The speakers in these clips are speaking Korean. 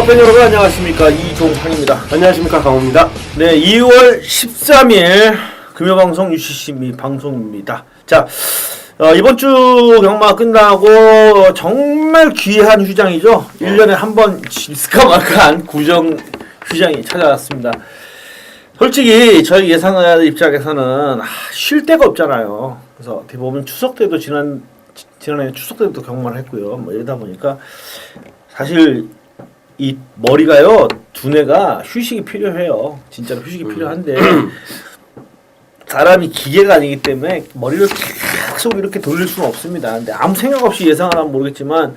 팬 여러분 안녕하십니까, 이종환입니다. 안녕하십니까, 강호입니다. 네, 2월 13일 금요방송 UCC 방송입니다. 자, 이번 주 경마 끝나고 정말 귀한 휴장이죠. 1년에 한 번 있을까 말까한 구정 휴장이 찾아왔습니다. 솔직히 저희 예상자 입장에서는 쉴 데가 없잖아요. 그래서 어떻게 보면 추석 때도 지난해 추석 때도 경마를 했고요. 뭐 이러다 보니까 사실 이 머리가요, 두뇌가 휴식이 필요해요. 진짜로 휴식이 필요한데 사람이 기계가 아니기 때문에 머리를 계속 이렇게 돌릴 수는 없습니다. 근데 아무 생각 없이 예상을 하면 모르겠지만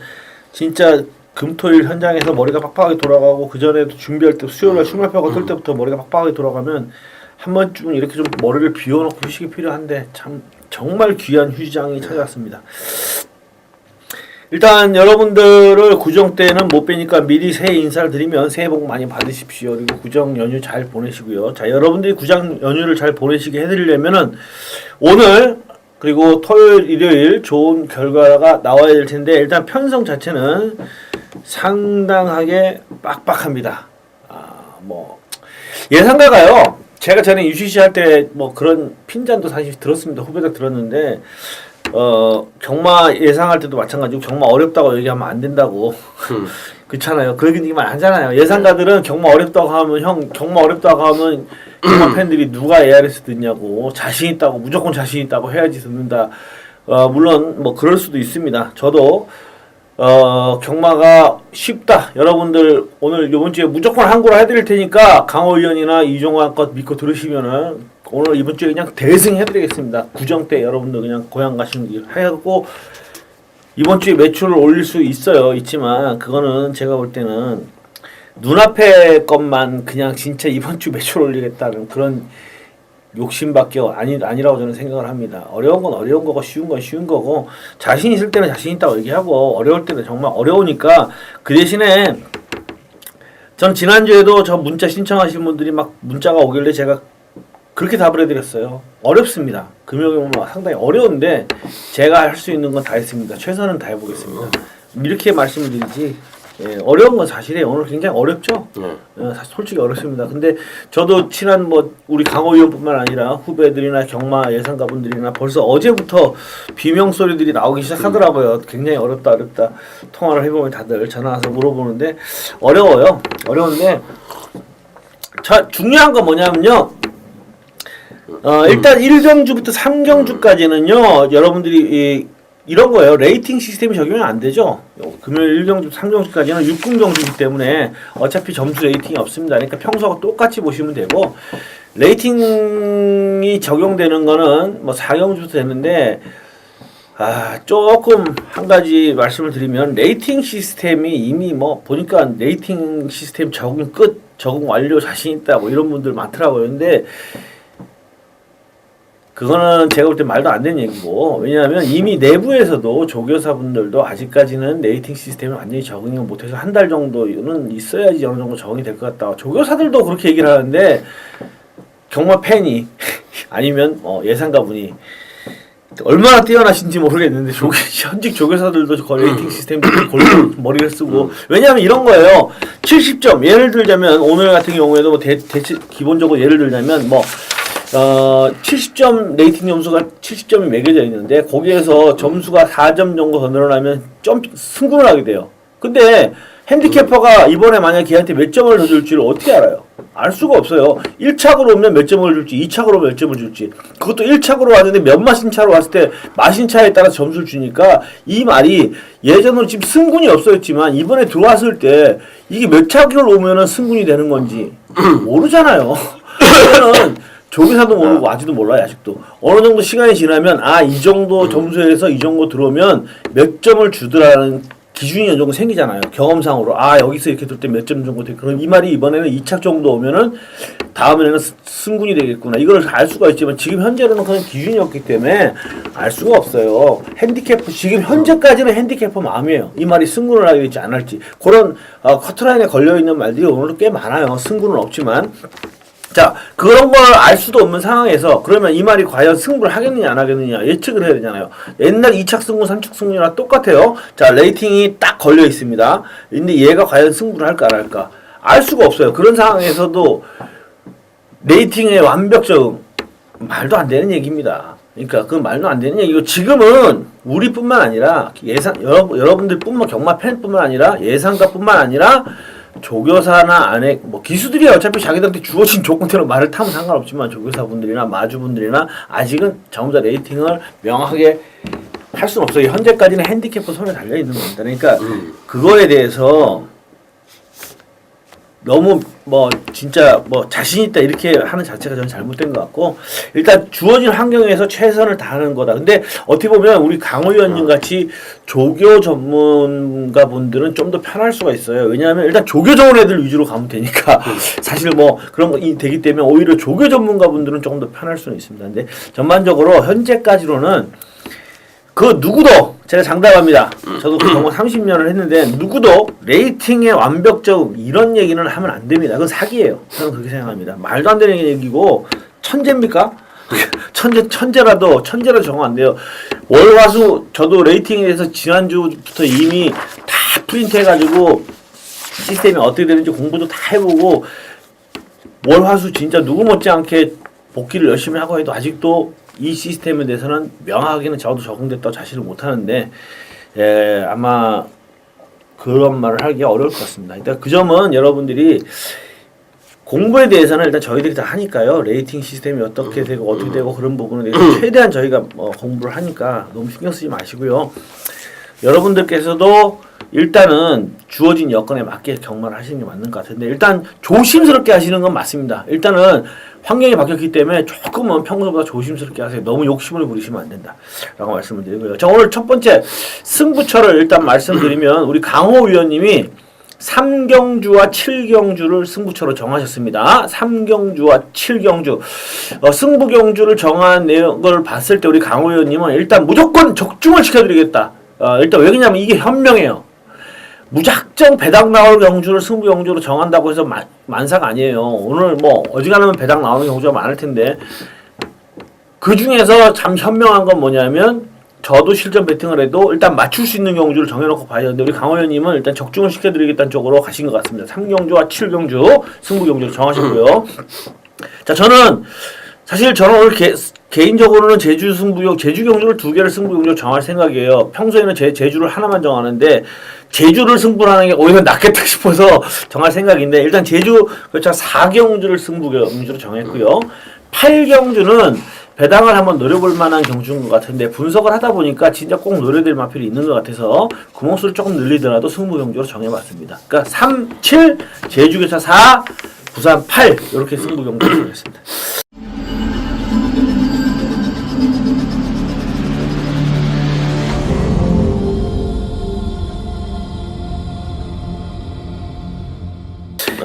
진짜 금토일 현장에서 머리가 빡빡하게 돌아가고, 그 전에도 준비할 때 수요일날 출마표가 뜰 때부터 머리가 빡빡하게 돌아가면 한 번쯤은 이렇게 좀 머리를 비워놓고 휴식이 필요한데 참 정말 귀한 휴장이 찾아왔습니다. 일단 여러분들을 구정 때는 못 뵈니까 미리 새해 인사를 드리면 새해 복 많이 받으십시오. 그리고 구정 연휴 잘 보내시고요. 자, 여러분들이 구정 연휴를 잘 보내시게 해드리려면은 오늘 그리고 토요일, 일요일 좋은 결과가 나와야 될 텐데, 일단 편성 자체는 상당하게 빡빡합니다. 예상가가요, 제가 전에 UCC 할 때 뭐 그런 핀잔도 사실 들었습니다. 후배들 들었는데, 경마 예상할 때도 마찬가지고 경마 어렵다고 얘기하면 안 된다고. 그렇잖아요. 그런 얘기 많이 하잖아요. 예상가들은 경마 어렵다고 하면, 경마 어렵다고 하면 경마 팬들이 누가 ARS 듣냐고, 자신 있다고, 무조건 자신 있다고 해야지 듣는다. 물론 뭐 그럴 수도 있습니다. 저도 경마가 쉽다, 여러분들 오늘 이번 주에 무조건 한구로 해드릴 테니까 강호 의원이나 이종환 것 믿고 들으시면은 오늘 이번 주에 그냥 대승 해드리겠습니다. 구정 때 여러분들 그냥 고향 가시는 길 해갖고 이번 주에 매출을 올릴 수 있지만 그거는 제가 볼 때는 눈앞의 것만 그냥 진짜 이번 주 매출 올리겠다는 그런 욕심밖에 아니라고 저는 생각을 합니다. 어려운 건 어려운 거고 쉬운 건 쉬운 거고, 자신 있을 때는 자신 있다고 얘기하고, 어려울 때는 정말 어려우니까. 그 대신에 전 지난주에도 저 문자 신청하신 분들이 막 문자가 오길래 제가 그렇게 답을 해드렸어요. 어렵습니다. 금요경마 상당히 어려운데 제가 할 수 있는 건 다 했습니다. 최선은 다 해보겠습니다. 이렇게 말씀을 드리지, 어려운 건 사실이에요. 오늘 굉장히 어렵죠? 사실 솔직히 어렵습니다. 근데 저도 친한 우리 강호 의원뿐만 아니라 후배들이나 경마 예상가분들이나 벌써 어제부터 비명소리들이 나오기 시작하더라고요. 굉장히 어렵다. 통화를 해보면 다들 전화 와서 물어보는데 어려워요. 어려운데 중요한 건 뭐냐면요. 일단 1경주부터 3경주까지는요, 여러분들이 이런 거예요. 레이팅 시스템이 적용이 안 되죠. 금요일 1경주, 3경주까지는 6분경주이기 때문에 어차피 점수 레이팅이 없습니다. 그러니까 평소하고 똑같이 보시면 되고, 레이팅이 적용되는 거는 4경주부터 되는데, 조금 한 가지 말씀을 드리면, 레이팅 시스템이 이미 보니까 레이팅 시스템 적용 끝, 적응 완료, 자신 있다, 이런 분들 많더라고요. 근데 그거는 제가 볼 때 말도 안 되는 얘기고, 왜냐하면 이미 내부에서도 조교사분들도 아직까지는 레이팅 시스템을 완전히 적응을 못해서 한 달 정도는 있어야지 어느 정도 적응이 될 것 같다. 조교사들도 그렇게 얘기를 하는데, 경마 팬이 아니면 예상가분이 얼마나 뛰어나신지 모르겠는데, 현직 조교사들도 거의 레이팅 시스템 골고루 머리를 쓰고, 왜냐하면 이런 거예요. 70점 예를 들자면, 오늘 같은 경우에도 기본적으로 예를 들자면 70점 레이팅 점수가 70점이 매겨져 있는데, 거기에서 점수가 4점 정도 더 늘어나면 승부를 하게 돼요. 근데 핸디캐퍼가 이번에 만약에 걔한테 몇 점을 더 줄지를 어떻게 알아요? 알 수가 없어요. 1착으로 오면 몇 점을 줄지, 2착으로 오면 몇 점을 줄지. 그것도 1착으로 왔는데 몇 마신차로 왔을 때 마신차에 따라 점수를 주니까, 이 말이 예전으로 지금 승군이 없어졌지만 이번에 들어왔을 때 이게 몇 착으로 오면은 승군이 되는 건지 모르잖아요. 그러면 조교사도 모르고 아직도 몰라요. 아직도 어느 정도 시간이 지나면 이 정도 점수에서 이 정도 들어오면 몇 점을 주더라는 기준이 어느 정도 생기잖아요. 경험상으로 여기서 이렇게 들 때 몇 점 정도 돼. 그럼 이 말이 이번에는 2착 정도 오면은 다음에는 승군이 되겠구나, 이걸 알 수가 있지만 지금 현재로는 그런 기준이 없기 때문에 알 수가 없어요. 핸디캐퍼 지금 현재까지는 핸디캐퍼 마음이에요. 이 말이 승군을 하게 될지 안 할지, 그런 커트라인에 걸려 있는 말들이 오늘도 꽤 많아요. 승군은 없지만. 자, 그런 걸 알 수도 없는 상황에서 그러면 이 말이 과연 승부를 하겠느냐 안 하겠느냐 예측을 해야 되잖아요. 옛날 2착 승부, 3착 승부랑 똑같아요. 자, 레이팅이 딱 걸려 있습니다. 근데 얘가 과연 승부를 할까 안 할까? 알 수가 없어요. 그런 상황에서도 레이팅의 완벽적 말도 안 되는 얘기입니다. 그러니까 그 말도 안 되는 얘기고 지금은 우리뿐만 아니라 여러분들뿐만 경마 팬뿐만 아니라 예상가뿐만 아니라 조교사나 안에 뭐 기수들이 어차피 자기들한테 주어진 조건대로 말을 타면 상관없지만 조교사분들이나 마주분들이나 아직은 전부 다 레이팅을 명확하게 할 수는 없어요. 현재까지는 핸디캡은 손에 달려 있는 겁니다. 그러니까 그거에 대해서 너무 뭐 진짜 뭐 자신 있다 이렇게 하는 자체가 저는 잘못된 것 같고 일단 주어진 환경에서 최선을 다하는 거다. 근데 어떻게 보면 우리 강호 의원님 같이 조교 전문가 분들은 좀 더 편할 수가 있어요. 왜냐하면 일단 조교 전문 애들 위주로 가면 되니까 사실 뭐 그런 거 되기 때문에 오히려 조교 전문가 분들은 조금 더 편할 수는 있습니다. 근데 전반적으로 현재까지로는 그 누구도 제가 장담합니다. 저도 정말 30년을 했는데 누구도 레이팅의 완벽적 이런 얘기는 하면 안 됩니다. 그건 사기예요. 저는 그렇게 생각합니다. 말도 안 되는 얘기고 천재입니까? 천재라도 정하면 안 돼요. 월화수 저도 레이팅에 대해서 지난주부터 이미 다 프린트해가지고 시스템이 어떻게 되는지 공부도 다 해보고 월화수 진짜 누구 못지않게 복귀를 열심히 하고 해도 아직도 이 시스템에 대해서는 명확하게는 저도 적응됐다고 자신을 못하는데 아마 그런 말을 하기가 어려울 것 같습니다. 일단 그 점은 여러분들이 공부에 대해서는 일단 저희들이 다 하니까요. 레이팅 시스템이 어떻게 되고 어떻게 되고 그런 부분에 대해서 최대한 저희가 공부를 하니까 너무 신경 쓰지 마시고요. 여러분들께서도 일단은 주어진 여건에 맞게 경마를 하시는 게 맞는 것 같은데 일단 조심스럽게 하시는 건 맞습니다. 일단은 환경이 바뀌었기 때문에 조금은 평소보다 조심스럽게 하세요. 너무 욕심을 부리시면 안 된다 라고 말씀을 드리고요. 자, 오늘 첫 번째 승부처를 일단 말씀드리면 우리 강호 위원님이 3경주와 7경주를 승부처로 정하셨습니다. 3경주와 7경주 승부경주를 정한 내용을 봤을 때 우리 강호 위원님은 일단 무조건 적중을 시켜드리겠다. 일단 왜 그러냐면 이게 현명해요. 무작정 배당 나올 경주를 승부 경주로 정한다고 해서 만사가 아니에요. 오늘 뭐 어지간하면 배당 나오는 경주가 많을 텐데 그 중에서 참 현명한 건 뭐냐면 저도 실전 배팅을 해도 일단 맞출 수 있는 경주를 정해놓고 봐야 되는데 우리 강호 의원님은 일단 적중을 시켜드리겠다는 쪽으로 가신 것 같습니다. 3경주와 7경주 승부 경주를 정하셨고요. 자, 저는 오늘 개인적으로는 제주 경주를 2개를 승부 경주로 정할 생각이에요. 평소에는 제주를 하나만 정하는데 제주를 승부를 하는 게 오히려 낫겠다 싶어서 정할 생각인데 일단 제주 그렇죠 4경주를 승부 경주로 정했고요. 8경주는 배당을 한번 노려볼 만한 경주인 것 같은데 분석을 하다 보니까 진짜 꼭 노려야 될 마필이 있는 것 같아서 구멍수를 조금 늘리더라도 승부 경주로 정해봤습니다. 그러니까 3, 7, 제주교차 4, 부산 8 이렇게 승부 경주를 정했습니다.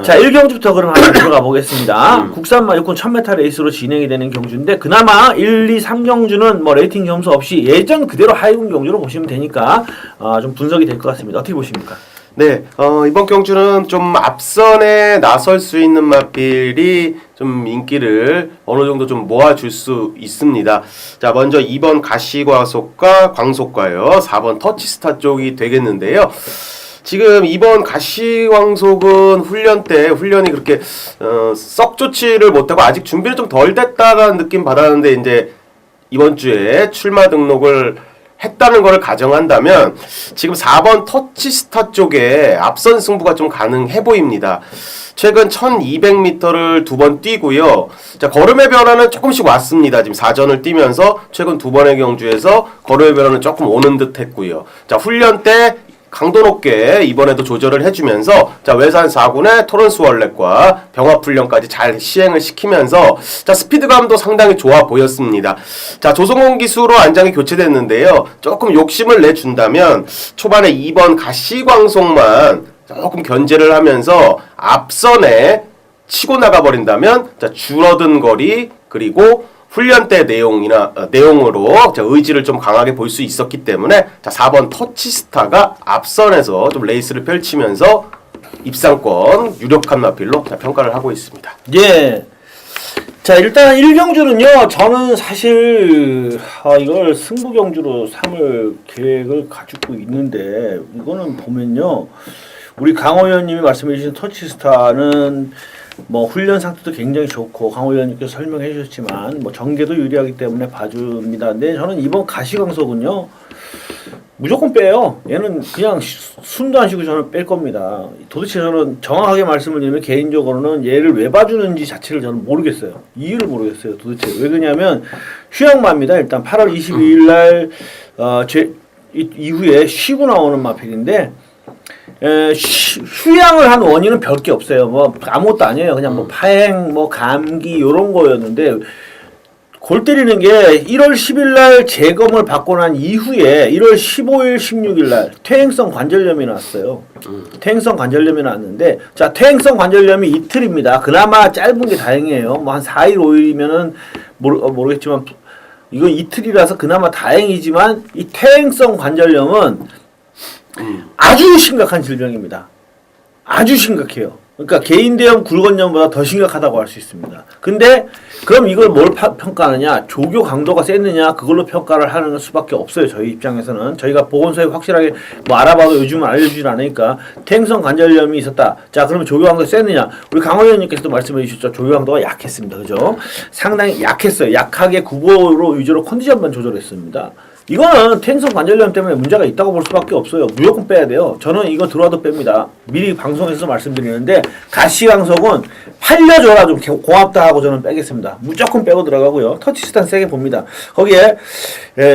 자, 1경주부터 그럼 한번 들어가 보겠습니다. 국산마 육군 1000m 레이스로 진행이 되는 경주인데 그나마 1, 2, 3경주는 뭐 레이팅 점수 없이 예전 그대로 하이군 경주로 보시면 되니까 좀 분석이 될 것 같습니다. 어떻게 보십니까? 네, 이번 경주는 좀 앞선에 나설 수 있는 마필이 좀 인기를 어느 정도 좀 모아줄 수 있습니다. 자, 먼저 2번 가시과속과 광속과요. 4번 터치스타 쪽이 되겠는데요. 지금 이번 가시광속은 훈련이 그렇게 썩 좋지를 못하고 아직 준비를 좀 덜 됐다라는 느낌 받았는데 이제 이번 주에 출마 등록을 했다는 것을 가정한다면 지금 4번 터치스타 쪽에 앞선 승부가 좀 가능해 보입니다. 최근 1200m를 2번 뛰고요. 자, 걸음의 변화는 조금씩 왔습니다. 지금 4전을 뛰면서 최근 2번의 경주에서 걸음의 변화는 조금 오는 듯 했고요. 자, 훈련 때 강도 높게 이번에도 조절을 해주면서 자, 외산 4군의 토런스 월렛과 병합훈련까지 잘 시행을 시키면서 자, 스피드감도 상당히 좋아 보였습니다. 자, 조성훈 기수로 안장이 교체됐는데요. 조금 욕심을 내준다면 초반에 2번 가시광속만 조금 견제를 하면서 앞선에 치고 나가버린다면 자, 줄어든 거리 그리고 훈련 때 내용으로 의지를 좀 강하게 볼 수 있었기 때문에 자, 4번 터치스타가 앞선에서 좀 레이스를 펼치면서 입상권 유력한 마필로 평가를 하고 있습니다. 예. 자, 일단 1경주는요, 저는 사실, 이걸 승부경주로 삼을 계획을 가지고 있는데, 이거는 보면요, 우리 강호 의원님이 말씀해 주신 터치스타는 뭐 훈련 상태도 굉장히 좋고, 강호 의원님께서 설명해 주셨지만, 뭐 전개도 유리하기 때문에 봐줍니다. 근데 저는 이번 가시광석은요, 무조건 빼요. 얘는 그냥 숨도 안 쉬고 저는 뺄 겁니다. 도대체 저는 정확하게 말씀을 드리면 개인적으로는 얘를 왜 봐주는지 자체를 저는 모르겠어요. 이유를 모르겠어요. 도대체 왜 그러냐면 휴양마입니다. 일단 8월 22일 날 이후에 쉬고 나오는 마필인데 휴양을 한 원인은 별 게 없어요. 뭐 아무것도 아니에요. 그냥 뭐 파행, 뭐 감기 이런 거였는데. 골 때리는 게 1월 10일 날 재검을 받고 난 이후에 1월 15일, 16일 날 퇴행성 관절염이 나왔어요. 퇴행성 관절염이 나왔는데 자, 퇴행성 관절염이 이틀입니다. 그나마 짧은 게 다행이에요. 뭐 한 4일, 5일이면은 모르겠지만 이거 이틀이라서 그나마 다행이지만 이 퇴행성 관절염은 아주 심각한 질병입니다. 아주 심각해요. 그러니까 개인 대형 굴건염보다 더 심각하다고 할 수 있습니다. 근데 그럼 이걸 뭘 평가하느냐? 조교 강도가 셌느냐? 그걸로 평가를 하는 수밖에 없어요. 저희 입장에서는. 저희가 보건소에 확실하게 뭐 알아봐도 요즘은 알려주질 않으니까 퇴행성 관절염이 있었다. 자, 그러면 조교 강도가 셌느냐? 우리 강호 의원님께서도 말씀해 주셨죠. 조교 강도가 약했습니다. 그죠? 상당히 약했어요. 약하게 구보로 위주로 컨디션만 조절했습니다. 이거는 퇴행성 관절염 때문에 문제가 있다고 볼 수밖에 없어요. 무조건 빼야 돼요. 저는 이거 들어와도 뺍니다. 미리 방송에서 말씀드리는데 가시광석은 팔려줘라 좀 고맙다 하고 저는 빼겠습니다. 무조건 빼고 들어가고요. 터치스탄 세게 봅니다. 거기에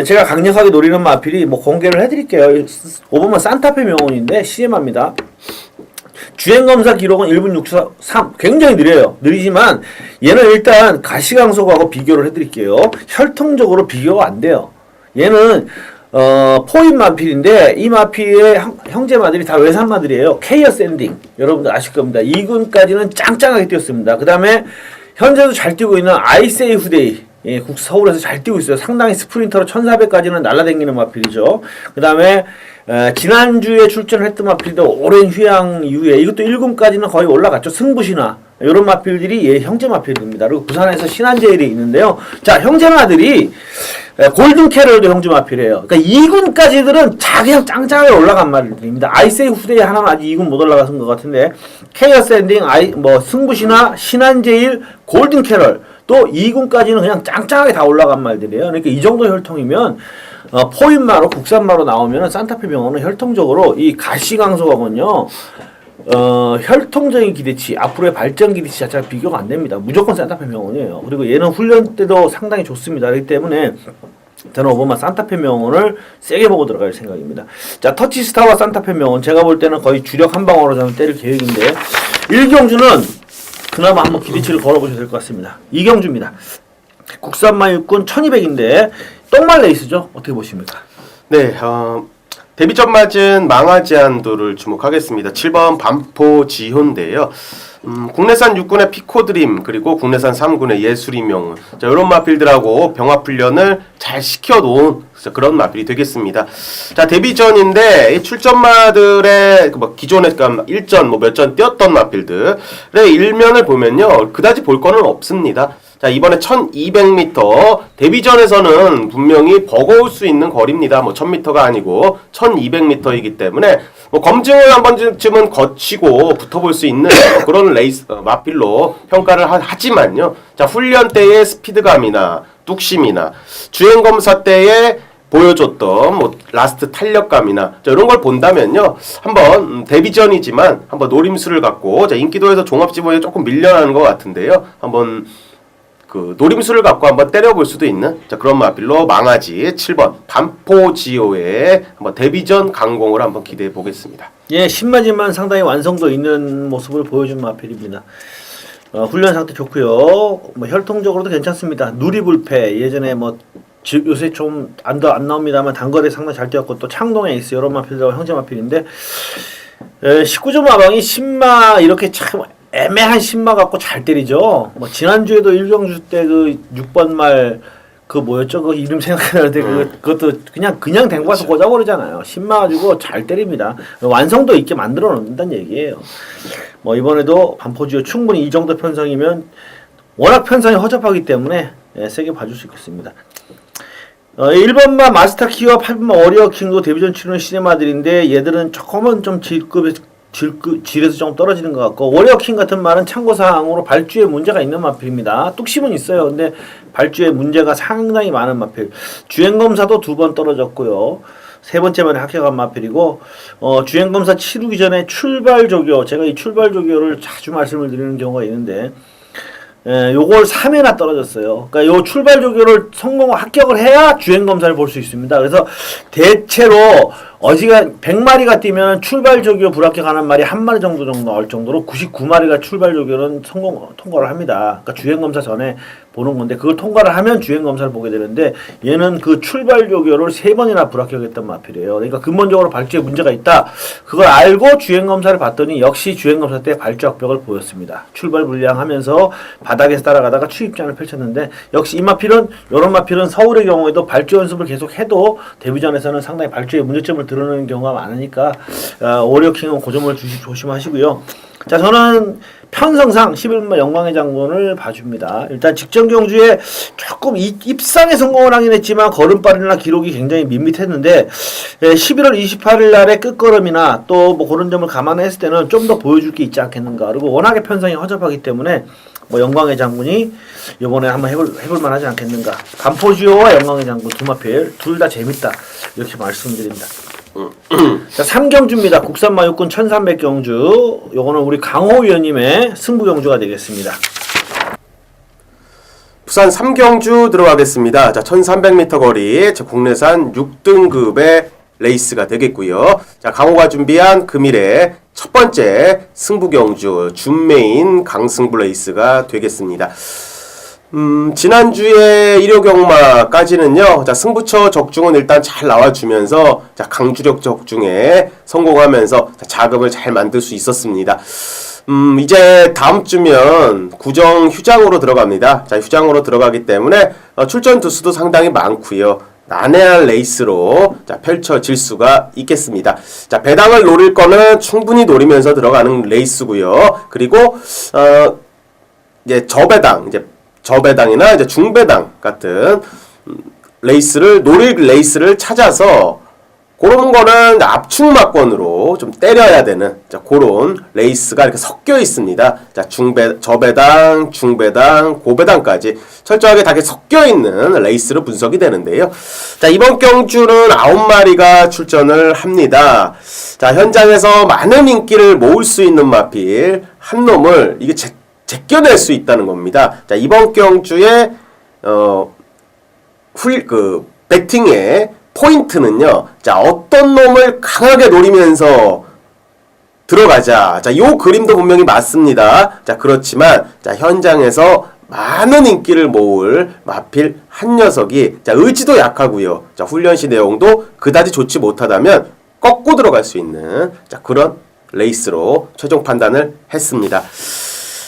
제가 강력하게 노리는 마필이 뭐 공개를 해드릴게요. 5번만 산타페 명언인데 CM합니다. 주행검사 기록은 1분 63 굉장히 느려요. 느리지만 얘는 일단 가시광석하고 비교를 해드릴게요. 혈통적으로 비교가 안 돼요. 얘는 포인 마필인데 이 마필의 형제마들이 다 외산마들이에요. 케이어 샌딩 여러분들 아실 겁니다. 2군까지는 짱짱하게 뛰었습니다. 그 다음에 현재도 잘 뛰고 있는 아이세이 후데이 서울에서 잘 뛰고 있어요. 상당히 스프린터로 1400까지는 날아다니는 마필이죠. 그 다음에 지난주에 출전을 했던 마필도 오랜 휴양 이후에 이것도 1군까지는 거의 올라갔죠. 승부신화 이런 마필들이 얘 형제 마필입니다. 그리고 부산에서 신한제일이 있는데요. 자, 형제마들이 골든 캐럴도 형제 마필이에요. 그러니까 2군까지들은 그냥 짱짱하게 올라간 말입니다. 아이세이 후대에 하나는 아직 2군 못 올라가신 것 같은데 케이어 샌딩, 승부신화, 신한제일, 골든 캐럴 또 2군까지는 그냥 짱짱하게 다 올라간 말들이에요. 그러니까 이 정도 혈통이면 포인마로 국산마로 나오면 산타페 병원은 혈통적으로 이 가시광석하고는요. 혈통적인 기대치, 앞으로의 발전 기대치 자체가 비교가 안 됩니다. 무조건 산타페 명언이에요. 그리고 얘는 훈련 때도 상당히 좋습니다. 그렇기 때문에 저는 오버만 산타페 명언을 세게 보고 들어갈 생각입니다. 자, 터치스타와 산타페 명언 제가 볼 때는 거의 주력 한 방으로 저는 때릴 계획인데 1경주는 그나마 한번 기대치를 걸어보셔야 될 것 같습니다. 2경주입니다. 국산마 육군 1200인데 똥말 레이스죠? 어떻게 보십니까? 네, 데뷔전 맞은 망하지 않도를 주목하겠습니다. 7번 반포지효인데요. 국내산 6군의 피코드림 그리고 국내산 3군의 예술이 명운 자, 이런 마필들하고 병합훈련을 잘 시켜놓은 그런 마필이 되겠습니다. 자, 데뷔전인데 이 출전마들의 뭐 기존에 일전 뭐 몇 전 뛰었던 마필들의 일면을 보면요 그다지 볼 거는 없습니다. 자, 이번에 1200m 데뷔전에서는 분명히 버거울 수 있는 거리입니다. 뭐 1000m가 아니고 1200m이기 때문에 뭐 검증을 한 번쯤은 거치고 붙어볼 수 있는 그런 레이스 마필로 평가를 하지만요. 자, 훈련 때의 스피드감이나 뚝심이나 주행 검사 때의 보여줬던 뭐 라스트 탄력감이나 자, 이런 걸 본다면요 한번 데뷔전이지만 한번 노림수를 갖고 자, 인기도에서 종합지번에 조금 밀려나는 것 같은데요. 한번 그 노림수를 갖고 한번 때려볼 수도 있는 자, 그런 마필로 망아지 7번 반포지오의 한번 데뷔전 강공을 한번 기대해 보겠습니다. 예, 신마지만 상당히 완성도 있는 모습을 보여준 마필입니다. 훈련 상태 좋고요. 뭐 혈통적으로도 괜찮습니다. 누리불패 예전에 뭐 요새 좀 안 나옵니다만 단거리 상당히 잘 뛰었고 또 창동에 있어 여러 마필들하고 형제 마필인데 19점 마방이 신마 이렇게 참 애매한 신마 갖고 잘 때리죠. 뭐 지난주에도 1경주 때 그 6번 말 그 뭐였죠? 그 이름 생각나는데 그것도 그냥 댕고 가서 꽂아버리잖아요. 신마 가지고 잘 때립니다. 완성도 있게 만들어 놓는다는 얘기예요. 뭐 이번에도 반포지오 충분히 이 정도 편성이면 워낙 편성이 허접하기 때문에 세게 봐줄 수 있겠습니다. 1번마 마스터키와 8번마 워리어킹도 데뷔전 치르는 시네마들인데 얘들은 조금은 좀 질에서 좀 떨어지는 것 같고, 워리어킹 같은 말은 참고사항으로 발주에 문제가 있는 마필입니다. 뚝심은 있어요. 근데 발주에 문제가 상당히 많은 마필. 주행검사도 2번 떨어졌고요. 3번째만에 합격한 마필이고, 주행검사 치르기 전에 출발 조교, 제가 이 출발 조교를 자주 말씀을 드리는 경우가 있는데, 요걸 3회나 떨어졌어요. 그러니까 요 출발 조교를 합격을 해야 주행 검사를 볼 수 있습니다. 그래서 대체로 어지간 100마리가 뛰면 출발 조교 불합격하는 말이 한 마리 정도 나올 정도로 99마리가 출발 조교는 통과를 합니다. 그러니까 주행 검사 전에 보는 건데, 그걸 통과를 하면 주행 검사를 보게 되는데, 얘는 그 출발 조교를 3번이나 불합격했던 마필이에요. 그러니까 근본적으로 발주에 문제가 있다. 그걸 알고 주행 검사를 봤더니 역시 주행 검사 때 발주 합격을 보였습니다. 출발 불량하면서 바닥에서 따라가다가 추입장을 펼쳤는데, 역시 이 마필은, 이런 마필은 서울의 경우에도 발주 연습을 계속 해도 데뷔전에서는 상당히 발주에 문제점을 드러내는 경우가 많으니까 워리어킹은 그 점을 조심하시고요. 자, 저는 편성상 11번 영광의 장군을 봐줍니다. 일단 직전 경주에 조금 입상에 성공을 하긴 했지만 걸음발이나 기록이 굉장히 밋밋했는데, 11월 28일 날의 끝걸음이나 또 뭐 그런 점을 감안했을 때는 좀 더 보여줄 게 있지 않겠는가. 그리고 워낙에 편성이 허접하기 때문에 뭐 영광의 장군이 이번에 한번 해볼 만하지 않겠는가. 간포지오와 영광의 장군 두 마필 둘 다 재밌다, 이렇게 말씀드립니다. 자, 3경주입니다. 국산마 육군 1300경주. 요거는 우리 강호 위원님의 승부 경주가 되겠습니다. 부산 3경주 들어가겠습니다. 자, 1300m 거리, 국내산 6등급의 레이스가 되겠고요. 자, 강호가 준비한 금일의 첫 번째 승부 경주 준메인 강승부 레이스가 되겠습니다. 지난주에 일요경마까지는요, 자, 승부처 적중은 일단 잘 나와주면서, 자, 강주력 적중에 성공하면서 자금을 잘 만들 수 있었습니다. 이제 다음 주면 구정 휴장으로 들어갑니다. 자, 휴장으로 들어가기 때문에 출전 두수도 상당히 많고요. 난해한 레이스로 자, 펼쳐질 수가 있겠습니다. 자, 배당을 노릴 거는 충분히 노리면서 들어가는 레이스고요. 그리고 이제 저배당이나 이제 중배당 같은 레이스를 노릴 레이스를 찾아서 그런 거는 압축막권으로 좀 때려야 되는, 자, 그런 레이스가 이렇게 섞여 있습니다. 자, 저배당, 중배당, 고배당까지 철저하게 다 섞여 있는 레이스로 분석이 되는데요. 자, 이번 경주는 9마리가 출전을 합니다. 자, 현장에서 많은 인기를 모을 수 있는 마필 한 놈을 이게 제껴낼 수 있다는 겁니다. 자, 이번 경주에 배팅의 포인트는요, 자, 어떤 놈을 강하게 노리면서 들어가자. 자, 요 그림도 분명히 맞습니다. 자, 그렇지만, 자, 현장에서 많은 인기를 모을 마필 한 녀석이, 자, 의지도 약하고요. 자, 훈련시 내용도 그다지 좋지 못하다면 꺾고 들어갈 수 있는, 자, 그런 레이스로 최종 판단을 했습니다.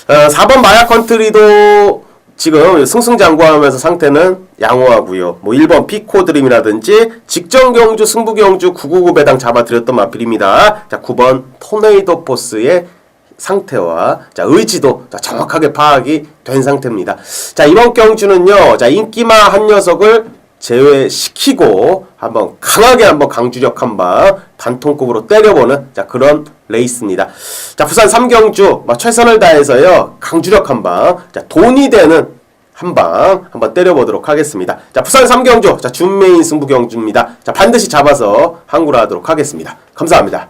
4번 마약 컨트리도 지금 승승장구하면서 상태는 양호하고요. 뭐 1번 피코드림이라든지 직전 경주, 승부 경주 999 배당 잡아드렸던 마필입니다. 자, 9번 토네이도 포스의 상태와 자, 의지도 자, 정확하게 파악이 된 상태입니다. 자, 이번 경주는요, 자, 인기마 한 녀석을 제외시키고 강하게 강주력 한방 단통급으로 때려보는, 자, 그런 레이스입니다. 자, 부산 3경주 최선을 다해서요, 강주력 한방, 자, 돈이 되는 한방 한번 때려보도록 하겠습니다. 자, 부산 3경주, 자, 준메인 승부 경주입니다. 자, 반드시 잡아서 항구하도록 하겠습니다. 감사합니다.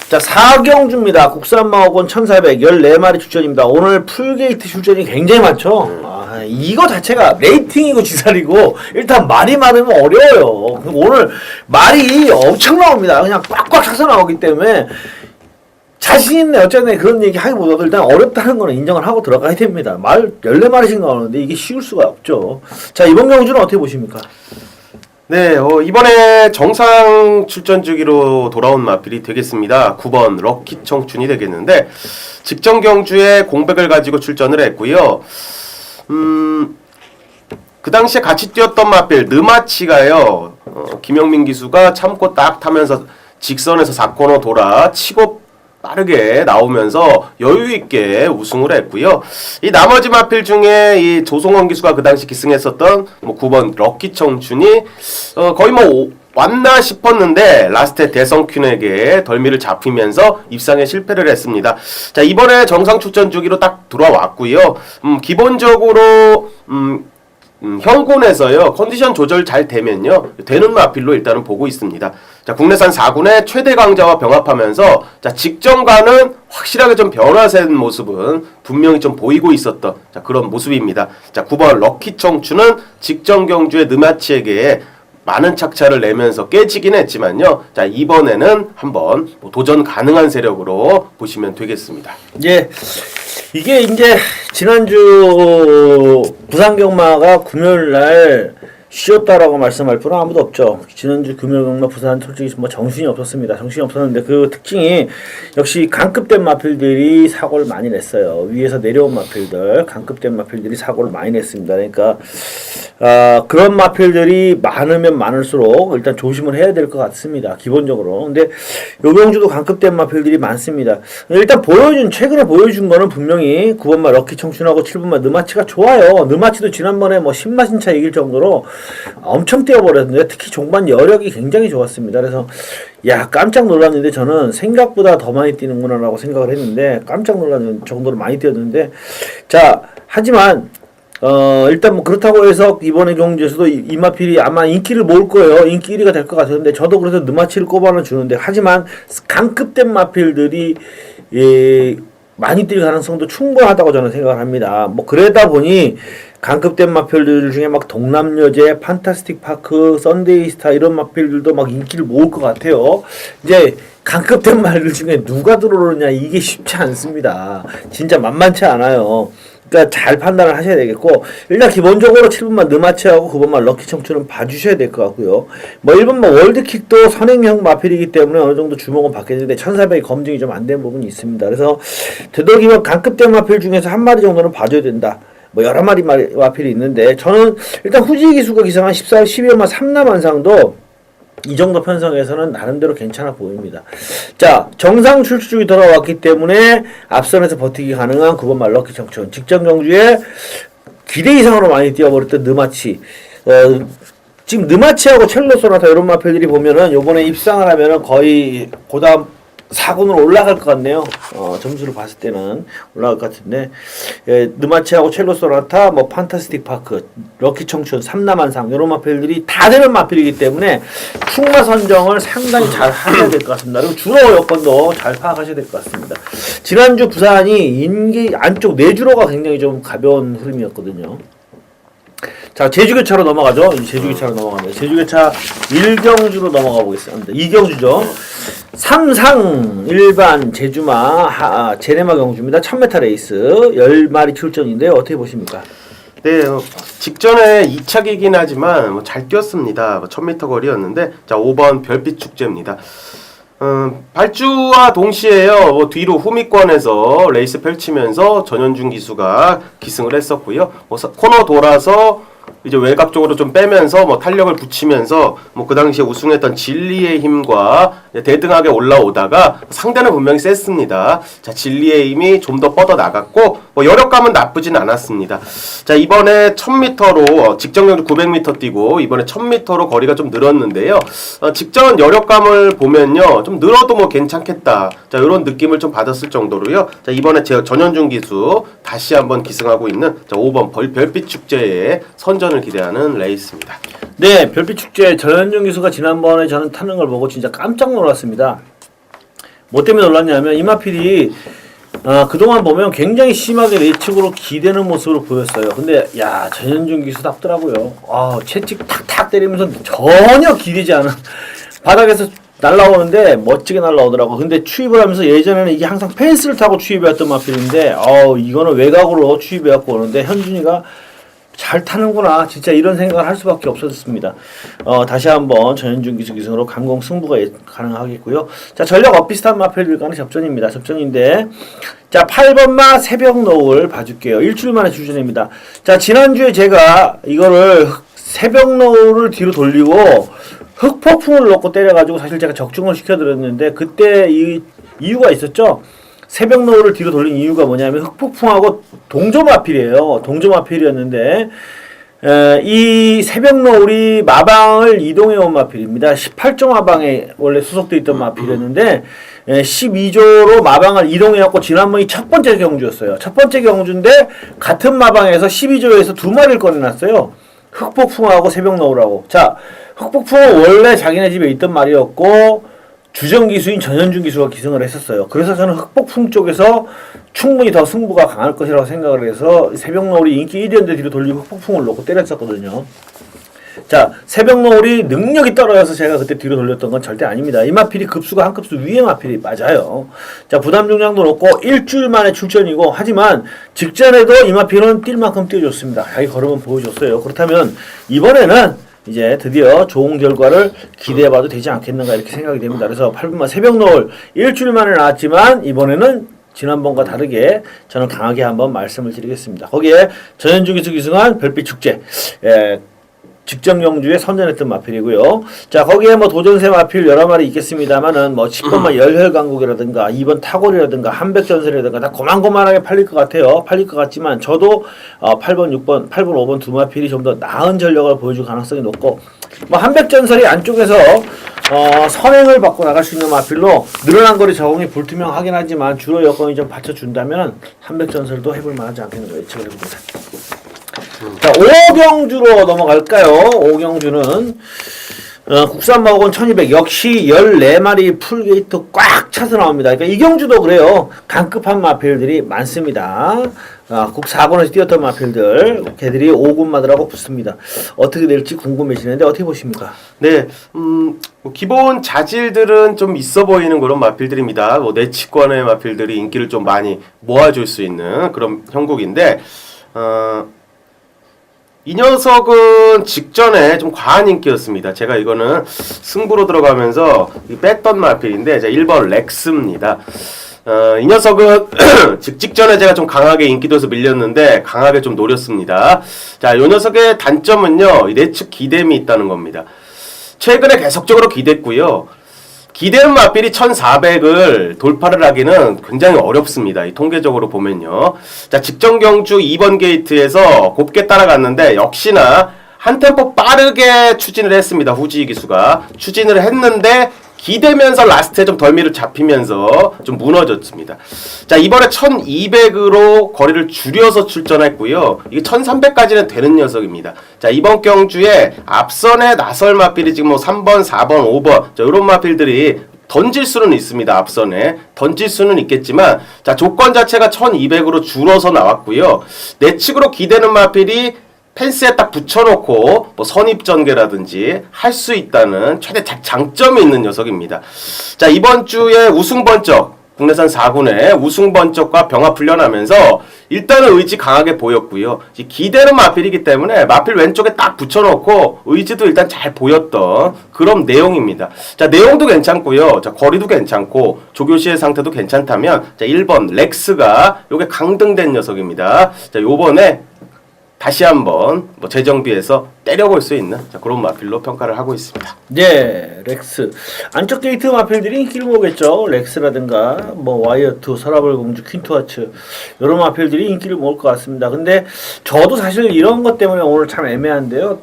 자, 4경주입니다. 국산마옥원 1400 14마리 출전입니다. 오늘 풀게이트 출전이 굉장히 많죠. 이거 자체가 레이팅이고 지살이고, 일단 말이 많으면 어려워요. 오늘 말이 엄청 나옵니다. 그냥 꽉꽉 차서 나오기 때문에 자신 있네 어쩌네 그런 얘기 하기보다도 일단 어렵다는 거는 인정을 하고 들어가야 됩니다. 말 14마리씩 나오는데 이게 쉬울 수가 없죠. 자, 이번 경주는 어떻게 보십니까? 네, 이번에 정상 출전 주기로 돌아온 마필이 되겠습니다. 9번 럭키 청춘이 되겠는데, 직전 경주에 공백을 가지고 출전을 했고요. 그 당시에 같이 뛰었던 마필 느마치가요, 김영민 기수가 참고 딱 타면서 직선에서 4코너 돌아 치고 빠르게 나오면서 여유 있게 우승을 했고요. 이 나머지 마필 중에 이 조성원 기수가 그 당시 기승했었던 뭐 9번 럭키 청춘이 거의 뭐 왔나 싶었는데 라스트에 대성퀸에게 덜미를 잡히면서 입상에 실패를 했습니다. 자, 이번에 정상 출전 주기로 딱 들어왔고요. 기본적으로 형군에서요 컨디션 조절 잘 되면요 되는 마필로 일단은 보고 있습니다. 자, 국내산 4군의 최대 강자와 병합하면서 자, 직전과는 확실하게 좀 변화된 모습은 분명히 좀 보이고 있었던 자, 그런 모습입니다. 자, 9번 럭키 청춘은 직전 경주의 느마치에게 많은 착차를 내면서 깨지긴 했지만요. 자, 이번에는 한번 도전 가능한 세력으로 보시면 되겠습니다. 예. 이게 이제 지난주 부산 경마가 금요일 날 쉬었다라고 말씀할 분은 아무도 없죠. 지난주 금요일 경마 부산 솔직히 뭐 정신이 없었습니다. 정신이 없었는데 그 특징이 역시 강급된 마필들이 사고를 많이 냈어요. 위에서 내려온 마필들, 강급된 마필들이 사고를 많이 냈습니다. 그러니까 그런 마필들이 많으면 많을수록 일단 조심을 해야 될 것 같습니다. 기본적으로. 근데 요병주도 강급된 마필들이 많습니다. 일단 최근에 보여준 거는 분명히 9번마 럭키 청춘하고 7번마 느마치가 좋아요. 느마치도 지난번에 뭐 10마신차 이길 정도로 엄청 뛰어버렸는데 특히 종반 여력이 굉장히 좋았습니다. 그래서 야, 깜짝 놀랐는데 저는 생각보다 더 많이 뛰는구나 라고 생각을 했는데 깜짝 놀라는 정도로 많이 뛰었는데 자, 하지만 일단 뭐 그렇다고 해서 이번에 경주에서도 이마필이 아마 인기를 모을 거예요. 인기 1위가 될 것 같은데 저도 그래서 느마치를 꼽아는 주는데 하지만 강급된 마필들이 많이 뛸 가능성도 충분하다고 저는 생각을 합니다. 뭐 그러다 보니 강급된 마필들 중에 막 동남여제, 판타스틱 파크, 썬데이스타 이런 마필들도 막 인기를 모을 것 같아요. 이제 강급된 말들 중에 누가 들어오느냐 이게 쉽지 않습니다. 진짜 만만치 않아요. 그러니까 잘 판단을 하셔야 되겠고 일단 기본적으로 7번만 느마치하고 9번만 럭키 청춘은 봐주셔야 될 것 같고요. 뭐 1번만 월드킥도 선행형 마필이기 때문에 어느 정도 주목은 받겠는데 1400이 검증이 좀 안 된 부분이 있습니다. 그래서 되도록이면 강급된 마필 중에서 한 마리 정도는 봐줘야 된다. 뭐 여러 마리 마필이 있는데 저는 일단 후지 기수가 기상한 14, 12번만 3남한상도 이 정도 편성에서는 나름대로 괜찮아 보입니다. 자, 정상 출주기 돌아왔기 때문에 앞선에서 버티기 가능한 9번말 럭키 청춘. 직전 경주에 기대 이상으로 많이 뛰어버렸던 느마치. 지금 느마치하고 첼로 소나타 이런 마필들이 보면은 요번에 입상을 하면은 거의 고다음 4군으로 올라갈 것 같네요. 점수를 봤을 때는 올라갈 것 같은데 느마치하고 첼로 소나타, 뭐 판타스틱 파크, 럭키 청춘, 삼남한상 이런 마필들이 다 되는 마필이기 때문에 충마 선정을 상당히 잘 하셔야 될 것 같습니다. 그리고 주로 여건도 잘 파악하셔야 될 것 같습니다. 지난주 부산이 인기 안쪽 내주로가 굉장히 좀 가벼운 흐름이었거든요. 자, 제주교차로 넘어가죠. 제주교차로 넘어갑니다. 제주교차 1경주로 넘어가 보겠습니다. 2경주죠. 삼상 일반 제주마 제네마 경주입니다. 1000m 레이스 10마리 출전인데요. 어떻게 보십니까? 네, 직전에 2차기긴 하지만 잘 뛰었습니다. 1000m 거리였는데 자, 5번 별빛 축제입니다. 발주와 동시에요. 뒤로 후미권에서 레이스 펼치면서 전현준 기수가 기승을 했었고요. 코너 돌아서 이제 외곽 쪽으로 좀 빼면서 탄력을 붙이면서 그 당시에 우승했던 진리의 힘과 대등하게 올라오다가 상대는 분명히 셌습니다. 자, 진리의 힘이 좀 더 뻗어 나갔고 여력감은 나쁘진 않았습니다. 자, 이번에 1000m로 직전 경주 900m 뛰고 이번에 1000m로 거리가 좀 늘었는데요. 직전 여력감을 보면요, 좀 늘어도 괜찮겠다. 자, 이런 느낌을 좀 받았을 정도로요. 자, 이번에 전현준 기수 다시 한번 기승하고 있는 자, 5번 별빛 축제의 선전을 기대하는 레이스입니다. 네, 별빛 축제 전현준 기수가 지난번에 저는 타는 걸 보고 진짜 깜짝 놀랐습니다. 뭐 때문에 놀랐냐면 이마필이 그동안 보면 굉장히 심하게 내측으로 기대는 모습으로 보였어요. 근데 야, 전현준 기수답더라고요. 채찍 탁탁 때리면서 전혀 기대지 않은 바닥에서 날라오는데 멋지게 날라오더라고. 근데 추입을 하면서 예전에는 이게 항상 펜스를 타고 추입해왔던 마필인데 이거는 외곽으로 추입해갖고 오는데 현준이가 잘 타는구나. 진짜 이런 생각을 할 수밖에 없었습니다. 다시 한번 전현준 기수 기승으로 강공 승부가 가능하겠고요. 자, 전력 엇비슷한 마필들 간의 접전입니다. 접전인데 자, 8번마 새벽 노을 봐줄게요. 일주일 만에 출전입니다. 자, 지난주에 제가 이거를 새벽 노을을 뒤로 돌리고 흑폭풍을 넣고 때려가지고 사실 제가 적중을 시켜드렸는데 그때 이 이유가 있었죠. 새벽 노을을 뒤로 돌린 이유가 뭐냐면 흑폭풍하고 동조마필이에요. 동조마필이었는데 이 새벽 노을이 마방을 이동해온 마필입니다. 18조 마방에 원래 수속되어 있던 마필이었는데 12조로 마방을 이동해왔고 지난번이 첫 번째 경주였어요. 첫 번째 경주인데 같은 마방에서 12조에서 두 마리를 꺼내놨어요. 흑폭풍하고 새벽 노을하고. 자, 흑폭풍은 원래 자기네 집에 있던 말이었고 주전 기수인 전현준 기수가 기승을 했었어요. 그래서 저는 흑폭풍 쪽에서 충분히 더 승부가 강할 것이라고 생각을 해서 새벽 노을이 인기 1위였는데 뒤로 돌리고 흑폭풍을 놓고 때렸었거든요. 자, 새벽 노을이 능력이 떨어져서 제가 그때 뒤로 돌렸던 건 절대 아닙니다. 이 마필이 급수가 한 급수 위의 마필이 맞아요. 자, 부담 중량도 높고 일주일 만에 출전이고 하지만 직전에도 이 마필은 뛸 만큼 뛰어줬습니다. 자기 걸음은 보여줬어요. 그렇다면 이번에는 이제 드디어 좋은 결과를 기대해봐도 되지 않겠는가 이렇게 생각이 됩니다. 그래서 8분만 새벽 노을 일주일 만에 나왔지만 이번에는 지난번과 다르게 저는 강하게 한번 말씀을 드리겠습니다. 거기에 전현중 기수 기승한 별빛 축제 직전 경주에 선전했던 마필이고요. 자, 거기에 뭐 도전세 마필 여러 마리 있겠습니다만은 뭐 10번만 열혈강국이라든가 2번 타골이라든가 한백전설이라든가 다 고만고만하게 팔릴 것 같아요. 팔릴 것 같지만 저도 8번, 6번, 8번, 5번 두 마필이 좀 더 나은 전력을 보여줄 가능성이 높고 뭐 한백전설이 안쪽에서 선행을 받고 나갈 수 있는 마필로 늘어난 거리 적응이 불투명하긴 하지만 주로 여건이 좀 받쳐준다면 한백전설도 해볼 만하지 않겠는가 예측을 해봅니다. 자, 5경주로 넘어갈까요? 5경주는 국산마고원 1200 역시 14마리 풀게이트 꽉 차서 나옵니다. 그러니까 이 경주도 그래요. 강급한 마필들이 많습니다. 국 4번에서 뛰었던 마필들 걔들이 5군마들하고 붙습니다. 어떻게 될지 궁금해지는데 어떻게 보십니까? 네, 뭐 기본 자질들은 좀 있어 보이는 그런 마필들입니다. 뭐 내치권의 마필들이 인기를 좀 많이 모아줄 수 있는 그런 형국인데 이 녀석은 직전에 좀 과한 인기였습니다. 제가 이거는 승부로 들어가면서 뺐던 마필인데 1번 렉스입니다. 이 녀석은 직전에 제가 좀 강하게 인기도에서 밀렸는데 강하게 좀 노렸습니다. 자, 이 녀석의 단점은요, 내측 기댐이 있다는 겁니다. 최근에 계속적으로 기댔고요. 기대는 마필이 1400을 돌파를 하기는 굉장히 어렵습니다. 이 통계적으로 보면요. 자, 직전 경주 2번 게이트에서 곱게 따라갔는데 역시나 한 템포 빠르게 추진을 했습니다. 후지희 기수가 추진을 했는데 기대면서 라스트에 좀 덜미를 잡히면서 좀 무너졌습니다. 자, 이번에 1200으로 거리를 줄여서 출전했고요. 이게 1300까지는 되는 녀석입니다. 자, 이번 경주에 앞선에 나설 마필이 지금 뭐 3번, 4번, 5번 자, 이런 마필들이 던질 수는 있습니다. 앞선에 던질 수는 있겠지만 자, 조건 자체가 1200으로 줄어서 나왔고요. 내측으로 기대는 마필이 펜스에 딱 붙여놓고 뭐 선입전개라든지 할 수 있다는 최대 장점이 있는 녀석입니다. 자, 이번 주에 우승번쩍 국내산 4군의 우승번쩍과 병합 훈련하면서 일단은 의지 강하게 보였고요. 기대는 마필이기 때문에 마필 왼쪽에 딱 붙여놓고 의지도 일단 잘 보였던 그런 내용입니다. 자, 내용도 괜찮고요. 자, 거리도 괜찮고 조교시의 상태도 괜찮다면 자, 1번 렉스가 요게 강등된 녀석입니다. 자, 요번에 다시 한번 뭐 재정비해서 때려볼 수 있는 자, 그런 마필로 평가를 하고 있습니다. 네, 렉스 안쪽 게이트 마필들이 인기를 모으겠죠. 렉스라든가 뭐 와이어투, 서라벌 공주, 퀸투하츠 이런 마필들이 인기를 모을 것 같습니다. 근데 저도 사실 이런 것 때문에 오늘 참 애매한데요.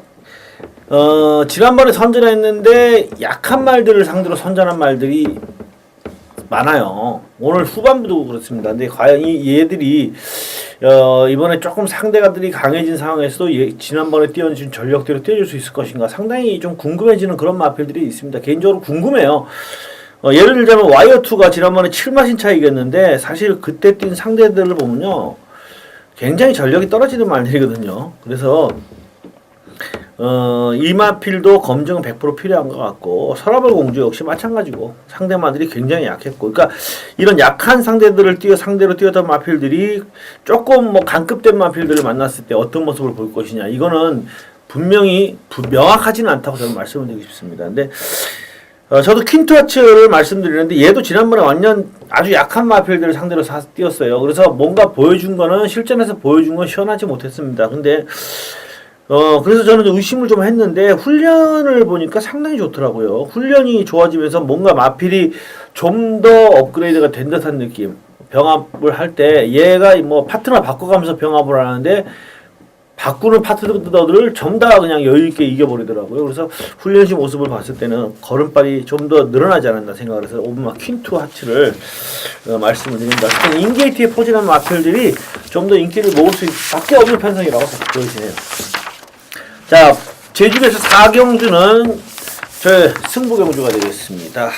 지난번에 선전했는데 약한 말들을 상대로 선전한 말들이 많아요. 오늘 후반부도 그렇습니다. 근데 과연 이 얘들이 이번에 조금 상대가들이 강해진 상황에서도 지난번에 띄워준 전력대로 띄워줄 수 있을 것인가 상당히 좀 궁금해지는 그런 마필들이 있습니다. 개인적으로 궁금해요. 예를 들자면 와이어2가 지난번에 7마신 이겼는데 사실 그때 뛴 상대들을 보면요 굉장히 전력이 떨어지는 말들이거든요. 그래서 이 마필도 검증은 100% 필요한 것 같고 서라벌 공주 역시 마찬가지고 상대마들이 굉장히 약했고 그러니까 이런 약한 상대들을 상대로 뛰었던 마필들이 조금 뭐 강급된 마필들을 만났을 때 어떤 모습을 볼 것이냐 이거는 분명히 명확하지는 않다고 저는 말씀을 드리고 싶습니다. 근데 저도 퀸투아츠를 말씀드리는데 얘도 지난번에 완전 아주 약한 마필들을 상대로 뛰었어요. 그래서 뭔가 보여준 거는 실전에서 보여준 건 시원하지 못했습니다. 근데 그래서 저는 좀 의심을 좀 했는데 훈련을 보니까 상당히 좋더라고요. 훈련이 좋아지면서 뭔가 마필이 좀 더 업그레이드가 된 듯한 느낌. 병합을 할 때 얘가 뭐 파트너 바꿔가면서 병합을 하는데 바꾸는 파트너들을 전부 다 그냥 여유있게 이겨버리더라고요. 그래서 훈련시 모습을 봤을 때는 걸음발이 좀 더 늘어나지 않았나 생각을 해서 오브마 퀸투 하츠를 말씀을 드립니다. 인게이트에 포진한 마필들이 좀 더 인기를 모을 수밖에 없는 편성이라고 보여지네요. 자, 제주에서 4경주는 저 승부경주가 되겠습니다.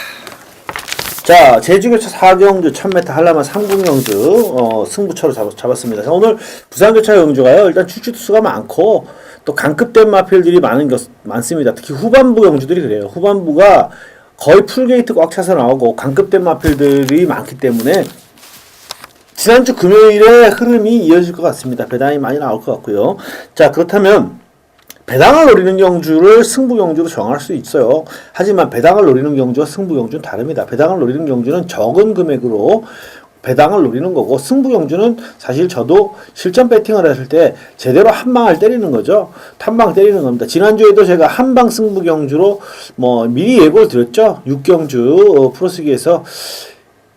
자, 제주교차 4경주 1000m 한라만 3군경주 승부처로 잡았습니다. 자, 오늘 부산교차 경주가요. 일단 출주수가 많고 또 강급된 마필들이 많습니다. 특히 후반부 경주들이 그래요. 후반부가 거의 풀게이트 꽉 차서 나오고 강급된 마필들이 많기 때문에 지난주 금요일에 흐름이 이어질 것 같습니다. 배당이 많이 나올 것 같고요. 자, 그렇다면 배당을 노리는 경주를 승부 경주로 정할 수 있어요. 하지만 배당을 노리는 경주와 승부 경주는 다릅니다. 배당을 노리는 경주는 적은 금액으로 배당을 노리는 거고 승부 경주는 사실 저도 실전 배팅을 했을 때 제대로 한 방을 때리는 거죠. 한 방 때리는 겁니다. 지난주에도 제가 한방 승부 경주로 뭐 미리 예고를 드렸죠. 6경주 프로스기에서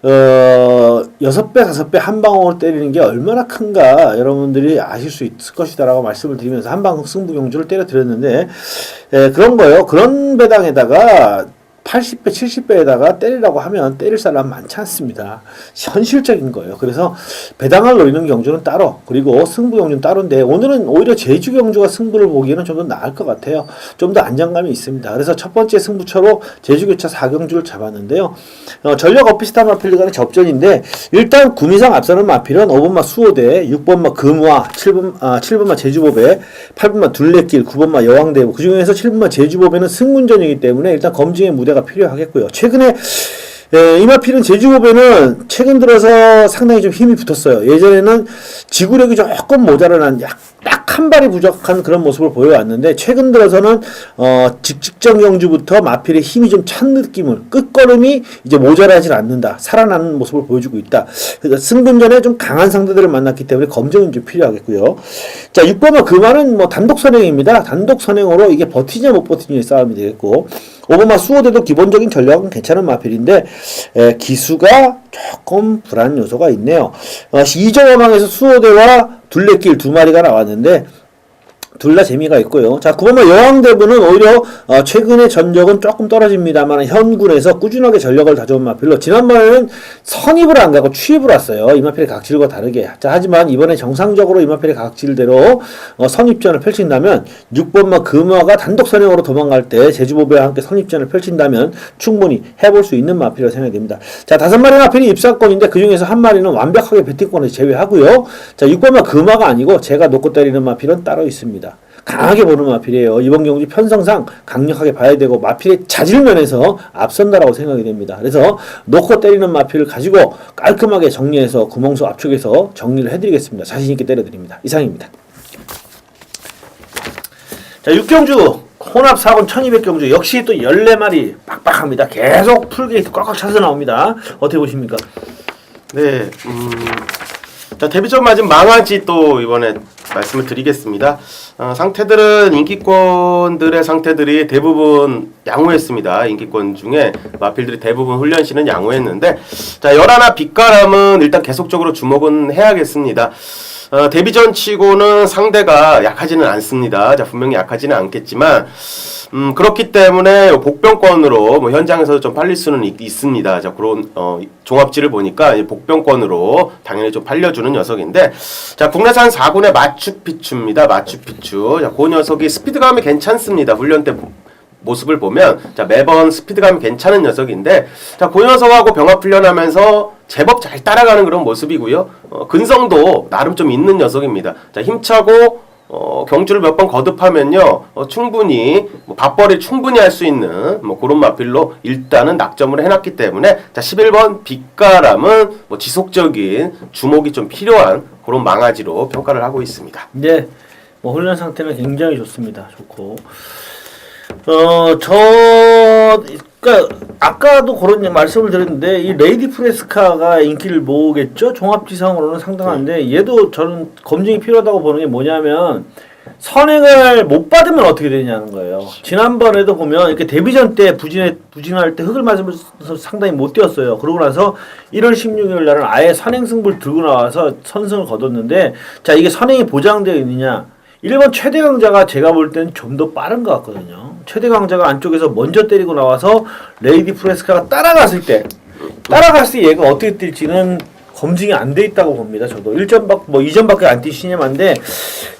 6배, 5배 한 방으로 때리는 게 얼마나 큰가 여러분들이 아실 수 있을 것이다라고 말씀을 드리면서 한방 승부 경주를 때려 드렸는데 그런 거예요. 그런 배당에다가 80배, 70배에다가 때리라고 하면 때릴 사람 많지 않습니다. 현실적인 거예요. 그래서 배당을 노리는 경주는 따로, 그리고 승부 경주는 따로인데 오늘은 오히려 제주 경주가 승부를 보기에는 좀 더 나을 것 같아요. 좀 더 안정감이 있습니다. 그래서 첫 번째 승부처로 제주교차 4경주를 잡았는데요. 전력 어피스타 마필들 간의 접전인데 일단 구미상 앞서는 마필은 5번마 수호대, 6번마 금화, 7번마 제주보배, 8번마 둘레길, 9번마 여왕대부, 그 중에서 7번마 제주보배는 승문전이기 때문에 일단 검증의 무대가 필요하겠고요. 최근에 이마필은 제주보배는 최근 들어서 상당히 좀 힘이 붙었어요. 예전에는 지구력이 조금 모자라는 딱 한 발이 부족한 그런 모습을 보여왔는데 최근 들어서는 직전 경주부터 마필의 힘이 좀 찬 느낌을 끝걸음이 이제 모자라질 않는다. 살아나는 모습을 보여주고 있다. 그래서 승분전에 좀 강한 상대들을 만났기 때문에 검증은 좀 필요하겠고요. 자, 6번마 금화는 뭐 단독 선행입니다. 단독 선행으로 이게 버티냐 못 버티냐의 싸움이 되겠고 5번마 수호대도 기본적인 전략은 괜찮은 마필인데 기수가 조금 불안 요소가 있네요. 2점화방에서 수호대와 둘레길 두 마리가 나왔는데 둘 다 재미가 있고요. 자, 9번마 여왕대부는 오히려 최근의 전적은 조금 떨어집니다만 현군에서 꾸준하게 전력을 다져온 마필로 지난번에는 선입을 안 가고 취입을 왔어요. 이마필의 각질과 다르게. 자, 하지만 이번에 정상적으로 이마필의 각질대로 선입전을 펼친다면 6번마 금화가 단독 선행으로 도망갈 때 제주보배와 함께 선입전을 펼친다면 충분히 해볼 수 있는 마필이라고 생각이 됩니다. 자, 5마리 마필이 입사권인데 그 중에서 한 마리는 완벽하게 배팅권을 제외하고요. 자, 6번마 금화가 아니고 제가 놓고 때리는 마필은 따로 있습니다. 강하게 보는 마필이에요. 이번 경주 편성상 강력하게 봐야 되고 마필의 자질면에서 앞선다라고 생각이 됩니다. 그래서 놓고 때리는 마필을 가지고 깔끔하게 정리해서 구멍수 압축해서 정리를 해드리겠습니다. 자신있게 때려드립니다. 이상입니다. 자, 6경주 혼합 4번 1200경주 역시 또 14마리 빡빡합니다. 계속 풀게이트 꽉꽉 차서 나옵니다. 어떻게 보십니까? 네, 자, 데뷔전 맞은 망아지 또 이번에 말씀을 드리겠습니다. 상태들은 인기권들의 상태들이 대부분 양호했습니다. 인기권 중에 마필들이 대부분 훈련시는 양호했는데 자, 열하나 빛가람은 일단 계속적으로 주목은 해야겠습니다. 데뷔전 치고는 상대가 약하지는 않습니다. 자, 분명히 약하지는 않겠지만 그렇기 때문에 복병권으로 뭐 현장에서 좀 팔릴 수는 있습니다. 자, 그런 종합지를 보니까 복병권으로 당연히 좀 팔려주는 녀석인데, 자, 국내산 4군의 마추픽추입니다. 마추픽추. 자, 그 녀석이 스피드감이 괜찮습니다. 훈련 때 모습을 보면 자, 매번 스피드감이 괜찮은 녀석인데, 자, 그 녀석하고 병합 훈련하면서 제법 잘 따라가는 그런 모습이고요. 근성도 나름 좀 있는 녀석입니다. 자, 힘차고 경주를 몇 번 거듭하면요, 충분히 밥벌이 충분히 할 수 있는 그런 마필로 일단은 낙점을 해놨기 때문에 자, 11번 빛가람은 지속적인 주목이 좀 필요한 그런 망아지로 평가를 하고 있습니다. 네, 훈련 상태는 굉장히 좋습니다. 좋고 그러니까 아까도 그런 말씀을 드렸는데 이 레이디 프레스카가 인기를 모으겠죠. 종합지상으로는 상당한데 얘도 저는 검증이 필요하다고 보는 게 뭐냐면 선행을 못 받으면 어떻게 되냐는 거예요. 지난번에도 보면 이렇게 데뷔전 때 부진할 때 흙을 맞으면서 상당히 못 뛰었어요. 그러고 나서 1월 16일 날은 아예 선행 승부를 들고 나와서 선승을 거뒀는데, 자, 이게 선행이 보장되어 있느냐? 1번 최대 강자가 제가 볼 때는 좀 더 빠른 것 같거든요. 최대 강자가 안쪽에서 먼저 때리고 나와서 레이디 프레스카가 따라갔을 때 얘가 어떻게 뛸지는 검증이 안 돼 있다고 봅니다. 저도 2점밖에 안 뛴 시네마인데,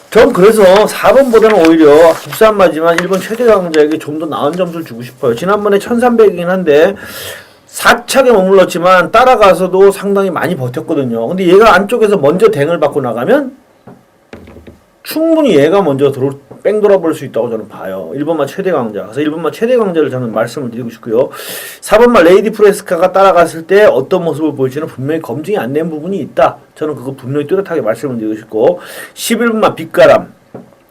전 그래서 4번보다는 오히려 국산마지만 1번 최대 강자에게 좀 더 나은 점수를 주고 싶어요. 지난번에 1300이긴 한데 4착에 머물렀지만 따라가서도 상당히 많이 버텼거든요. 근데 얘가 안쪽에서 먼저 댕을 받고 나가면 충분히 얘가 먼저 뺑 돌아볼 수 있다고 저는 봐요. 1번만 최대 강자. 그래서 1번만 최대 강자를 저는 말씀을 드리고 싶고요. 4번만 레이디 프레스카가 따라갔을 때 어떤 모습을 보일지는 분명히 검증이 안 된 부분이 있다. 저는 그거 분명히 뚜렷하게 말씀을 드리고 싶고, 11번만 빛가람,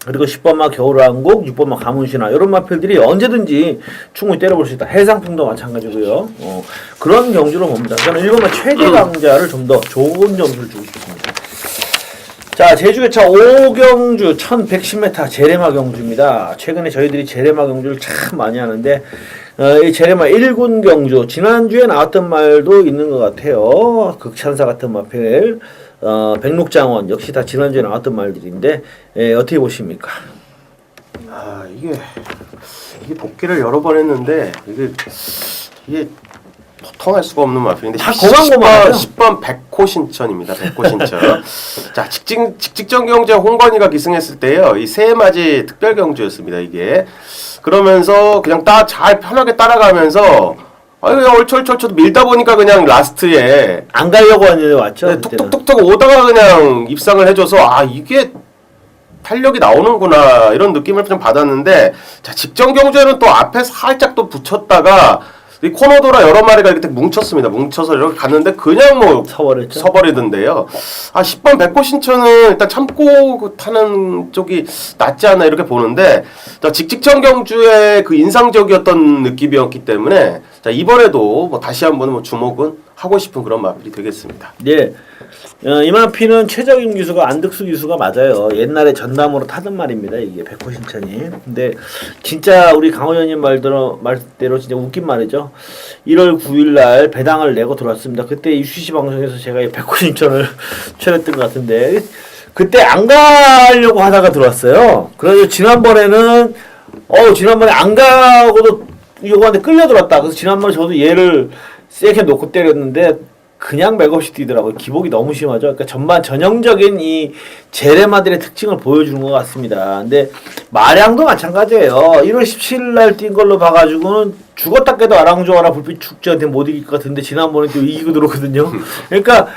그리고 10번만 겨울왕국, 6번만 가문신화, 이런 마필들이 언제든지 충분히 때려볼 수 있다. 해상풍도 마찬가지고요. 그런 경주로 봅니다. 저는 1번만 최대 강자를 좀 더 좋은 점수를 주고 싶습니다. 자, 제주개차 5경주 1110m 제레마 경주입니다. 최근에 저희들이 제레마 경주를 참 많이 하는데, 이 제레마 1군 경주, 지난주에 나왔던 말도 있는 것 같아요. 극찬사 같은 마필, 백록장원, 역시 다 지난주에 나왔던 말들인데, 어떻게 보십니까? 이게 복귀를 여러 번 했는데, 이게 통할 수가 없는 마필인데, 다 고만고만하죠? 10번 백호신천입니다. 백호신천. 자, 직직전 경주에 홍건희가 기승했을 때요, 이 새해맞이 특별 경주였습니다. 이게 그러면서 그냥 잘 편하게 따라가면서 그냥 얼철철철 밀다 보니까 그냥 라스트에 안 가려고 하는데 왔죠. 네, 툭툭툭툭 오다가 그냥 입상을 해줘서 이게 탄력이 나오는구나 이런 느낌을 좀 받았는데, 자, 직전 경주에는 또 앞에 살짝 또 붙였다가 이 코너 돌아 여러 마리가 이렇게 뭉쳤습니다. 뭉쳐서 이렇게 갔는데 그냥 뭐 서버리던데요. 10번 백호신천은 일단 참고 타는 쪽이 낫지 않나 이렇게 보는데, 자, 직직전 경주의 그 인상적이었던 느낌이었기 때문에, 자, 이번에도 뭐 다시 한번 주목은 하고 싶은 그런 마필이 되겠습니다. 네. 이 마필은 최적임 기수가 안득수 기수가 맞아요. 옛날에 전남으로 타던 말입니다. 이게 백호신천이. 근데 진짜 우리 강호연님 말대로 진짜 웃긴 말이죠. 1월 9일 날 배당을 내고 들어왔습니다. 그때 UCC 방송에서 제가 이 백호신천을 촬영했던 것 같은데, 그때 안 가려고 하다가 들어왔어요. 그래서 지난번에 안 가고도 요거한테 끌려들었다. 그래서 지난번에 저도 얘를 세게 놓고 때렸는데 그냥 맥없이 뛰더라고요. 기복이 너무 심하죠. 그러니까 전반 전형적인 이 제레마들의 특징을 보여주는 것 같습니다. 근데 마량도 마찬가지예요. 1월 17일 날 뛴 걸로 봐가지고는 죽었다 깨도 아랑조아나 불빛 축제한테 못 이길 것 같은데 지난번에 또 이기고 들어오거든요. 그러니까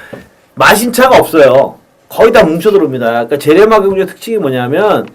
마신차가 없어요. 거의 다 뭉쳐 들어옵니다. 그러니까 제레마 경주의 특징이 뭐냐면,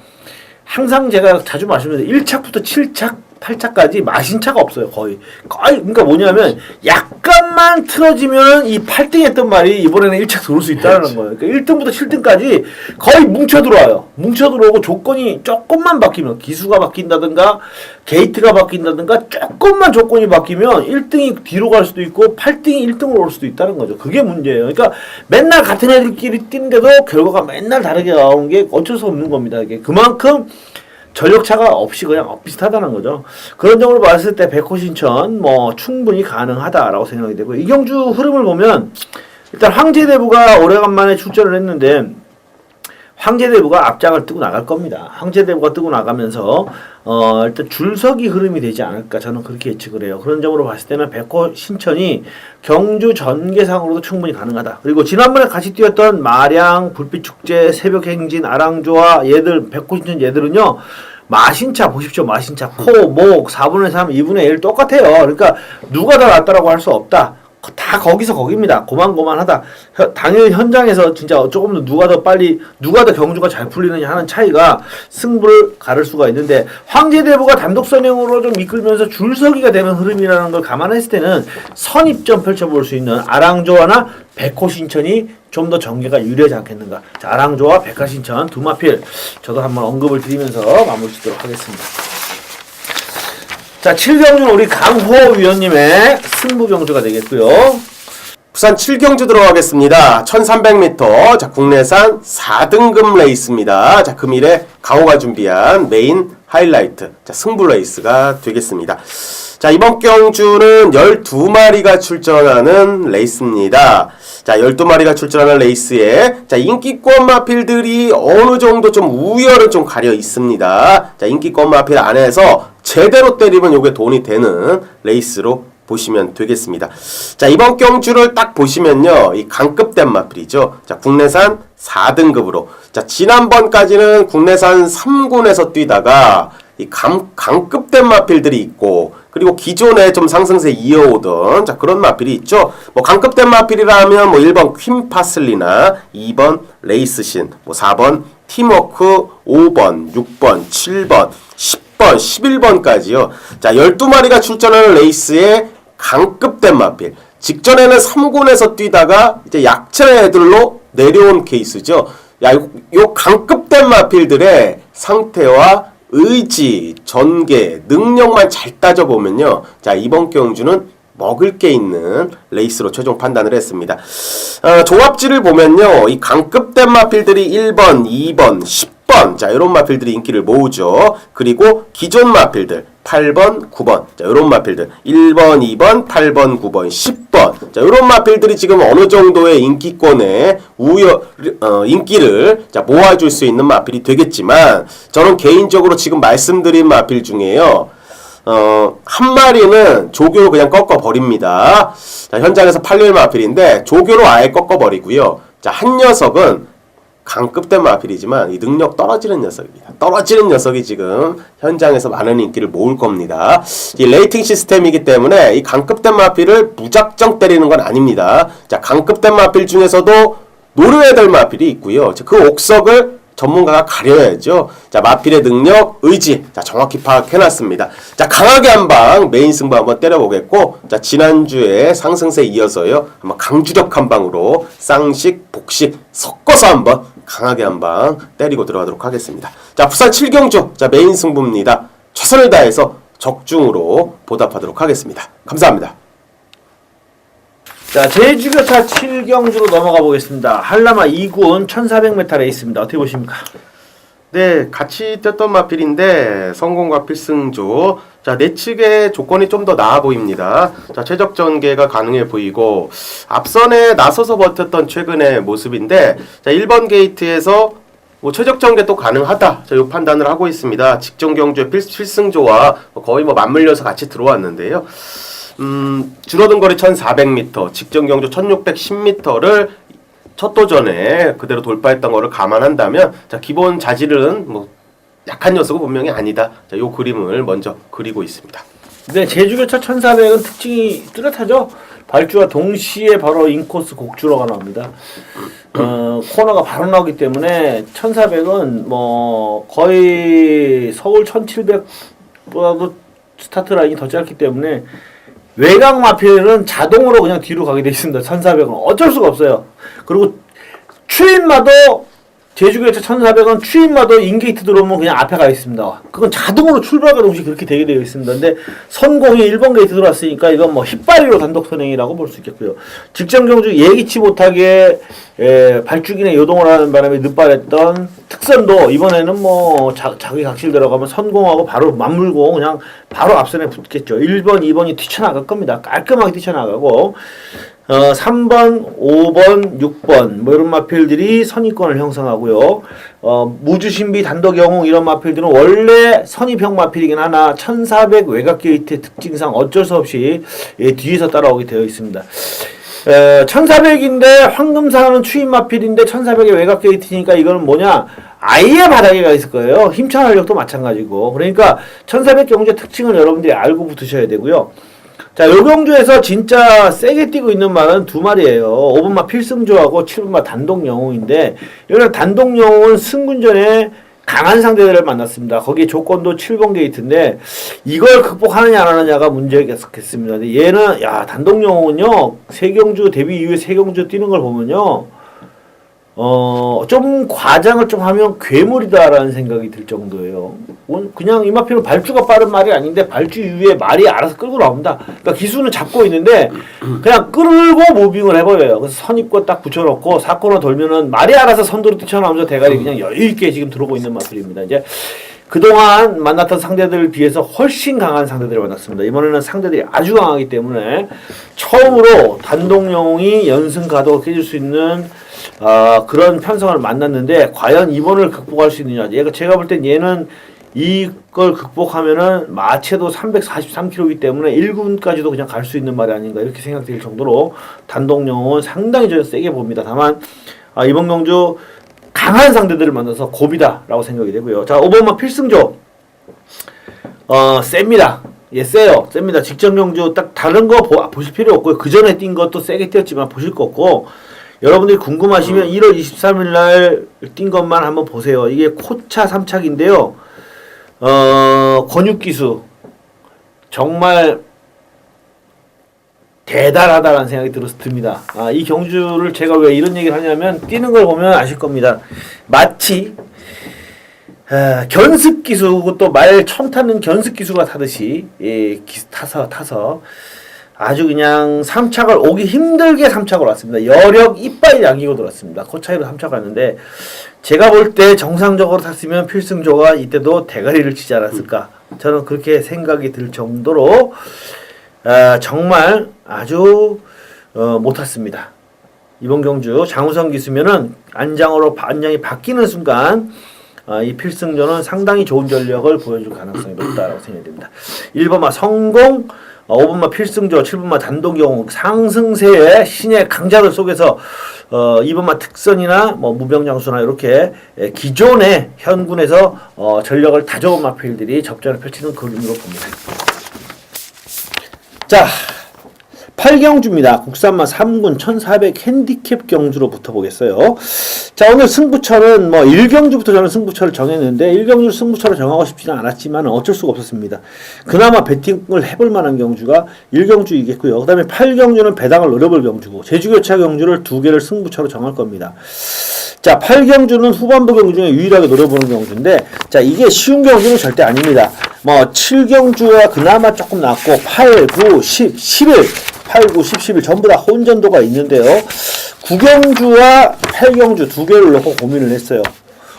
항상 제가 자주 말씀드리는데 1착부터 7착, 8차까지 마신차가 없어요. 거의. 그러니까 뭐냐면 약간만 틀어지면 이 8등 했던 말이 이번에는 1차 들어올 수 있다는 거예요. 그러니까 1등부터 7등까지 거의 뭉쳐 들어와요. 뭉쳐 들어오고 조건이 조금만 바뀌면, 기수가 바뀐다든가 게이트가 바뀐다든가 조금만 조건이 바뀌면 1등이 뒤로 갈 수도 있고 8등이 1등으로 올 수도 있다는 거죠. 그게 문제예요. 그러니까 맨날 같은 애들끼리 뛰는데도 결과가 맨날 다르게 나오는 게 어쩔 수 없는 겁니다. 이게 그만큼 전력차가 없이 그냥 비슷하다는 거죠. 그런 점으로 봤을 때 백호신천 뭐 충분히 가능하다라고 생각이 되고, 이 경주 흐름을 보면 일단 황제대부가 오래간만에 출전을 했는데 황제대부가 앞장을 뜨고 나갈 겁니다. 황제대부가 뜨고 나가면서 일단 줄서기 흐름이 되지 않을까, 저는 그렇게 예측을 해요. 그런 점으로 봤을 때는 백호신천이 경주 전개상으로도 충분히 가능하다. 그리고 지난번에 같이 뛰었던 마량, 불빛축제, 새벽행진, 아랑조아 얘들, 백호신천 얘들은요, 마신차 보십시오. 마신차 코, 목, 4분의 3, 2분의 1 똑같아요. 그러니까 누가 더 낫다라고 할 수 없다. 다 거기서 거기입니다. 고만고만하다. 당일 현장에서 진짜 조금 더 누가 더 경주가 잘 풀리느냐 하는 차이가 승부를 가를 수가 있는데, 황제대부가 단독 선행으로 좀 이끌면서 줄서기가 되는 흐름이라는 걸 감안했을 때는 선입점 펼쳐볼 수 있는 아랑조아나 백호신천이 좀 더 전개가 유리하지 않겠는가. 자, 아랑조아, 백호신천 두 마필 저도 한번 언급을 드리면서 마무리 짓도록 하겠습니다. 자, 7경주는 우리 강호 위원님의 승부경주가 되겠고요. 부산 7경주 들어가겠습니다. 1300m. 자, 국내산 4등급 레이스입니다. 자, 금일에 강호가 준비한 메인 하이라이트. 자, 승부 레이스가 되겠습니다. 자, 이번 경주는 12마리가 출전하는 레이스입니다. 자, 12마리가 출전하는 레이스에 자, 인기권 마필들이 어느 정도 좀 우열을 좀 가려 있습니다. 자, 인기권 마필 안에서 제대로 때리면 요게 돈이 되는 레이스로 보시면 되겠습니다. 자, 이번 경주를 딱 보시면요. 이 강급된 마필이죠. 자, 국내산 4등급으로. 자, 지난번까지는 국내산 3군에서 뛰다가 이 강급된 마필들이 있고, 그리고 기존에 좀 상승세 이어오던 자, 그런 마필이 있죠. 뭐 강급된 마필이라면 뭐 1번 퀸파슬리나 2번 레이스신, 뭐 4번 팀워크, 5번, 6번, 7번, 10번, 11번까지요. 자, 12마리가 출전하는 레이스에 강급된 마필. 직전에는 3군에서 뛰다가 이제 약체 애들로 내려온 케이스죠. 야, 요 강급된 마필들의 상태와 의지, 전개, 능력만 잘 따져보면요. 자, 이번 경주는 먹을 게 있는 레이스로 최종 판단을 했습니다. 종합지를 보면요. 이 강급된 마필들이 1번, 2번, 10번. 자, 이런 마필들이 인기를 모으죠. 그리고 기존 마필들 8번, 9번. 자, 이런 마필들 1번, 2번, 8번, 9번, 10번. 자, 이런 마필들이 지금 어느 정도의 인기권에 인기를 자, 모아줄 수 있는 마필이 되겠지만, 저는 개인적으로 지금 말씀드린 마필 중에요. 한 마리는 조교로 그냥 꺾어버립니다. 자, 현장에서 팔릴 마필인데 조교로 아예 꺾어버리고요. 자, 한 녀석은 강급된 마필이지만 이 능력 떨어지는 녀석입니다. 떨어지는 녀석이 지금 현장에서 많은 인기를 모을 겁니다. 이 레이팅 시스템이기 때문에 이 강급된 마필을 무작정 때리는 건 아닙니다. 자, 강급된 마필 중에서도 노려야 될 마필이 있고요. 그 옥석을 전문가가 가려야죠. 자, 마필의 능력, 의지, 자, 정확히 파악해놨습니다. 자, 강하게 한방 메인 승부 한번 때려보겠고, 자, 지난주에 상승세 이어서요, 한번 강주력 한방으로 쌍식, 복식 섞어서 한번 강하게 한방 때리고 들어가도록 하겠습니다. 자, 부산 7경주, 자, 메인 승부입니다. 최선을 다해서 적중으로 보답하도록 하겠습니다. 감사합니다. 자, 제주교차 7경주로 넘어가 보겠습니다. 한라마 2군 1400m 레이스입니다. 어떻게 보십니까? 네, 같이 뛰었던 마필인데 성공과 필승조. 자, 내측의 조건이 좀 더 나아 보입니다. 자, 최적 전개가 가능해 보이고 앞선에 나서서 버텼던 최근의 모습인데, 자, 1번 게이트에서 뭐 최적 전개도 가능하다. 자, 요 판단을 하고 있습니다. 직전 경주의 필승조와 거의 뭐 맞물려서 같이 들어왔는데요. 줄어든 거리 1400m, 직전 경주 1610m를 첫 도전에 그대로 돌파했던 거를 감안한다면, 자, 기본 자질은 뭐 약한 녀석은 분명히 아니다. 자, 요 그림을 먼저 그리고 있습니다. 네, 제주교차 1400은 특징이 뚜렷하죠. 발주와 동시에 바로 인코스 곡주로가 나옵니다. 코너가 바로 나오기 때문에 1400은 뭐 거의 서울 1700보다도 스타트 라인이 더 짧기 때문에 외곽 마필은 자동으로 그냥 뒤로 가게 돼 있습니다. 1400은 어쩔 수가 없어요. 그리고 추인마도 제주교차 1400은 추인마도 인게이트 들어오면 그냥 앞에 가 있습니다. 그건 자동으로 출발과 동시에 그렇게 되게 되어 있습니다. 근데 선공이 1번 게이트 들어왔으니까 이건 뭐 hit발이로 단독 선행이라고 볼 수 있겠고요. 직전 경주 예기치 못하게 발주기에 요동을 하는 바람에 늦발했던 특선도 이번에는 뭐 자기 각실 들어가면 선공하고 바로 맞물고 그냥 바로 앞선에 붙겠죠. 1번, 2번이 뛰쳐나갈 겁니다. 깔끔하게 뛰쳐나가고 3번, 5번, 6번 뭐 이런 마필들이 선입권을 형성하고요. 무주신비, 단독영웅 이런 마필들은 원래 선입형 마필이긴 하나 1400 외곽 게이트의 특징상 어쩔 수 없이 뒤에서 따라오게 되어 있습니다. 1400인데 황금사는 추인 마필인데 1400의 외곽 게이트니까 이거는 뭐냐, 아예 바닥에 가 있을 거예요. 힘찬 활력도 마찬가지고. 그러니까 1400 경주의 특징을 여러분들이 알고 붙으셔야 되고요. 자, 요 경주에서 진짜 세게 뛰고 있는 말은 두 마리예요. 5번마 필승조하고 7번마 단독영웅인데, 여기는 단독영웅은 승군전에 강한 상대들을 만났습니다. 거기에 조건도 7번 게이트인데 이걸 극복하느냐 안 하느냐가 문제겠습니다. 근데 얘는 단독영웅은요, 세경주 데뷔 이후에 세경주 뛰는 걸 보면요, 좀 과장을 좀 하면 괴물이다라는 생각이 들 정도예요. 그냥 이마피는 발주가 빠른 말이 아닌데 발주 이후에 말이 알아서 끌고 나옵니다. 그러니까 기수는 잡고 있는데 그냥 끌고 무빙을 해버려요. 그래서 선입고 딱 붙여놓고 사건을 돌면은 말이 알아서 선두로 뛰쳐나오면서 대가리 그냥 여유있게 지금 들어오고 있는 마필입니다. 이제 그동안 만났던 상대들을 비해서 훨씬 강한 상대들을 만났습니다. 이번에는 상대들이 아주 강하기 때문에 처음으로 단독 영웅이 연승 가도가 깨질 수 있는 그런 편성을 만났는데 과연 이번을 극복할 수 있느냐. 제가 볼 땐 얘는 이걸 극복하면은 마체도 343kg이기 때문에 1군까지도 그냥 갈 수 있는 말이 아닌가 이렇게 생각될 정도로 단독 영웅은 상당히 저는 세게 봅니다. 다만 이번 경주 강한 상대들을 만나서 고비다라고 생각이 되고요. 자, 오버마 필승조 셉니다. 예, 세요. 셉니다. 직전 경주 딱 다른 거 보실 필요 없고요. 그 전에 뛴 것도 세게 뛰었지만 보실 거 없고 여러분들이 궁금하시면 1월 23일 날 뛴 것만 한번 보세요. 이게 코차 3착인데요. 권육기수 정말 대단하다라는 생각이 듭니다. 이 경주를 제가 왜 이런 얘기를 하냐면 뛰는 걸 보면 아실 겁니다. 마치 견습기수 그것도 말 처음 타는 견습기수가 타듯이 타서 아주 그냥 3착을 오기 힘들게 3착을 왔습니다. 여력 이빨 양기고 들었습니다. 그 차이로 3착 왔는데 제가 볼 때 정상적으로 탔으면 필승조가 이때도 대가리를 치지 않았을까 저는 그렇게 생각이 들 정도로 정말 아주 못 탔습니다. 이번 경주 장우성 기수면은 안장이 바뀌는 순간 이 필승조는 상당히 좋은 전력을 보여줄 가능성이 높다라고 생각이 됩니다. 1번마 성공, 5번마 필승조, 7번마 단독영웅 상승세의 신의 강자들 속에서 2번마 특선이나 뭐 무병장수나 이렇게 기존의 현군에서 전력을 다져온 마필들이 접전을 펼치는 그림으로 봅니다. 자, 8경주입니다. 국산마 3군 1400 핸디캡 경주로 붙어보겠어요. 자, 오늘 승부처는 1경주부터 저는 승부처를 정했는데 1경주 승부처를 정하고 싶지는 않았지만 어쩔 수가 없었습니다. 그나마 배팅을 해볼 만한 경주가 1경주이겠고요. 그 다음에 8경주는 배당을 노려볼 경주고 제주교차 경주를 2개를 승부처로 정할 겁니다. 자, 8경주는 후반부 경주 중에 유일하게 노려보는 경주인데 자, 이게 쉬운 경주는 절대 아닙니다. 7경주가 그나마 조금 낫고 8, 9, 10, 11 8, 9, 10, 11 전부 다 혼전도가 있는데요. 9경주와 8경주 2개를 놓고 고민을 했어요.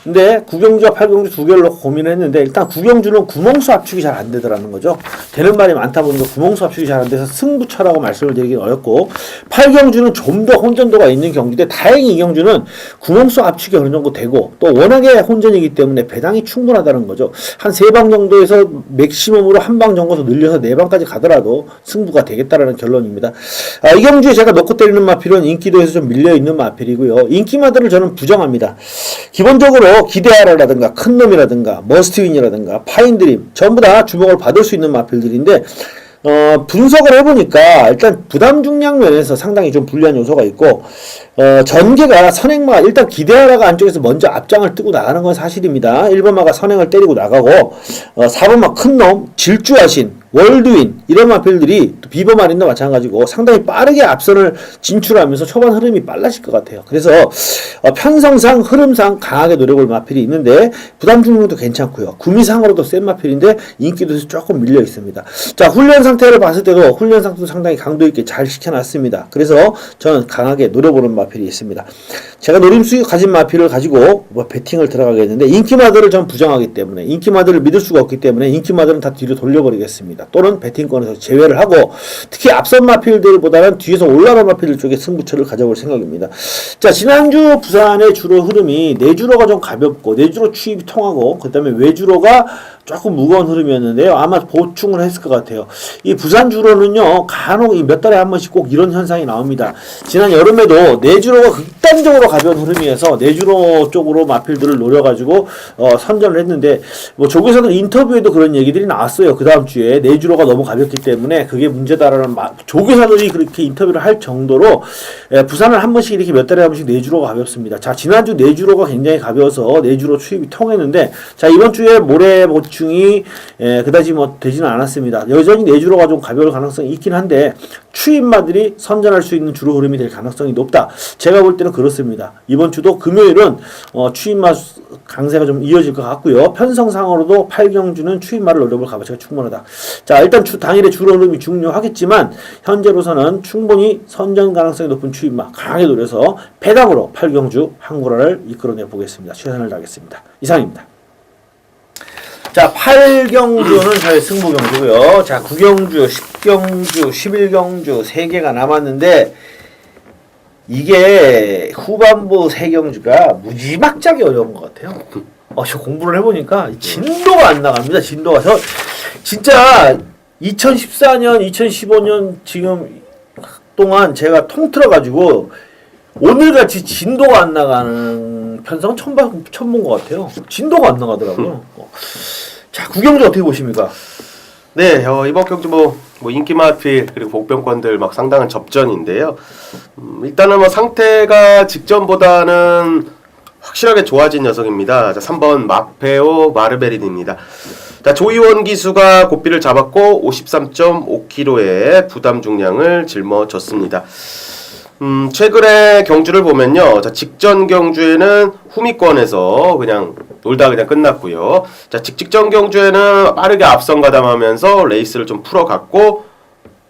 근데 9경주와 8경주 2개를 놓고 고민을 했는데 일단 9경주는 구멍수 압축이 잘 안 되더라는 거죠. 되는 말이 많다 보니까 구멍수 압축이 잘 안 돼서 승부처라고 말씀을 드리긴 어렵고 8경주는 좀 더 혼전도가 있는 경주인데 다행히 이 경주는 구멍수 압축이 어느 정도 되고 또 워낙에 혼전이기 때문에 배당이 충분하다는 거죠. 한 3방 정도에서 맥시멈으로 한 방 정도 더 늘려서 4방까지 가더라도 승부가 되겠다라는 결론입니다. 이 경주에 제가 놓고 때리는 마필은 인기도에서 좀 밀려있는 마필이고요. 인기마들을 저는 부정합니다. 기본적으로 기대하라라든가 큰놈이라든가 머스트윈이라든가 파인드림 전부 다 주목을 받을 수 있는 마필들인데 분석을 해보니까 일단 부담 중량 면에서 상당히 좀 불리한 요소가 있고 전개가 선행마가 일단 기대하라가 안쪽에서 먼저 앞장을 뜨고 나가는 건 사실입니다. 1번마가 선행을 때리고 나가고 4번마 큰놈 질주하신 월드윈 이런 마필들이 또 비버마린도 마찬가지고 상당히 빠르게 앞선을 진출하면서 초반 흐름이 빨라질 것 같아요. 그래서 편성상 흐름상 강하게 노려볼 마필이 있는데 부담 중량도 괜찮고요. 구미상으로도 센 마필인데 인기도 조금 밀려 있습니다. 자, 훈련 상태를 봤을 때도 훈련 상태도 상당히 강도 있게 잘 시켜놨습니다. 그래서 저는 강하게 노려보는 마필이 있습니다. 제가 노림수 가진 마필을 가지고 배팅을 들어가겠는데 인기마들을 전 부정하기 때문에 인기마들을 믿을 수가 없기 때문에 인기마들은 다 뒤로 돌려버리겠습니다. 또는 배팅권에서 제외를 하고 특히 앞선 마필들보다는 뒤에서 올라간 마필들 쪽에 승부처를 가져볼 생각입니다. 자, 지난주 부산의 주로 흐름이 내주로가 좀 가볍고 내주로 추입이 통하고 그 다음에 외주로가 조금 무거운 흐름이었는데요. 아마 보충을 했을 것 같아요. 이 부산 주로는요 간혹 몇 달에 한 번씩 꼭 이런 현상이 나옵니다. 지난 여름에도 내주로가 극단적으로 가벼운 흐름이어서 내주로 쪽으로 마필들을 노려가지고 선전을 했는데 조교사들 인터뷰에도 그런 얘기들이 나왔어요. 그 다음 주에 내주로가 너무 가볍기 때문에 그게 문제다라는 조교사들이 그렇게 인터뷰를 할 정도로 부산을 한 번씩 이렇게 몇 달에 한 번씩 내주로가 가볍습니다. 자, 지난주 내주로가 굉장히 가벼워서 내주로 투입이 통했는데 자, 이번 주에 모래 보충이 그다지 뭐 되지는 않았습니다. 여전히 내주로가 좀 가벼울 가능성이 있긴 한데 추임마들이 선전할 수 있는 주로 흐름이 될 가능성이 높다. 제가 볼 때는 그렇습니다. 이번 주도 금요일은 추임마 강세가 좀 이어질 것 같고요. 편성상으로도 8경주는 추임마를 노려볼 값어치가 충분하다. 자, 일단 당일의 주로 흐름이 중요하겠지만 현재로서는 충분히 선전 가능성이 높은 추임마 강하게 노려서 배당으로 8경주 한구라를 이끌어내 보겠습니다. 최선을 다하겠습니다. 이상입니다. 자, 8경주는 저의 승부 경주고요. 자, 9경주, 10경주, 11경주 3개가 남았는데 이게 후반부 3경주가 무지막지하게 어려운 것 같아요. 저 공부를 해보니까 진도가 안 나갑니다. 진도가. 진짜 2014년, 2015년 지금 동안 제가 통틀어가지고 오늘같이 진도가 안 나가는 편성은 처음 본 것 같아요. 진도가 안 나가더라고요. 자, 9경주 어떻게 보십니까? 네, 이번 경주 뭐 인기 마필 그리고 복병권들 막 상당한 접전인데요. 일단은 뭐 상태가 직전보다는 확실하게 좋아진 녀석입니다. 자, 3번 마페오 마르베린입니다. 자, 조이원 기수가 고삐를 잡았고 53.5kg의 부담 중량을 짊어졌습니다. 최근에 경주를 보면요. 자, 직전 경주에는 후미권에서 그냥 놀다 그냥 끝났고요. 자, 직전 경주에는 빠르게 앞선 가담하면서 레이스를 좀 풀어갔고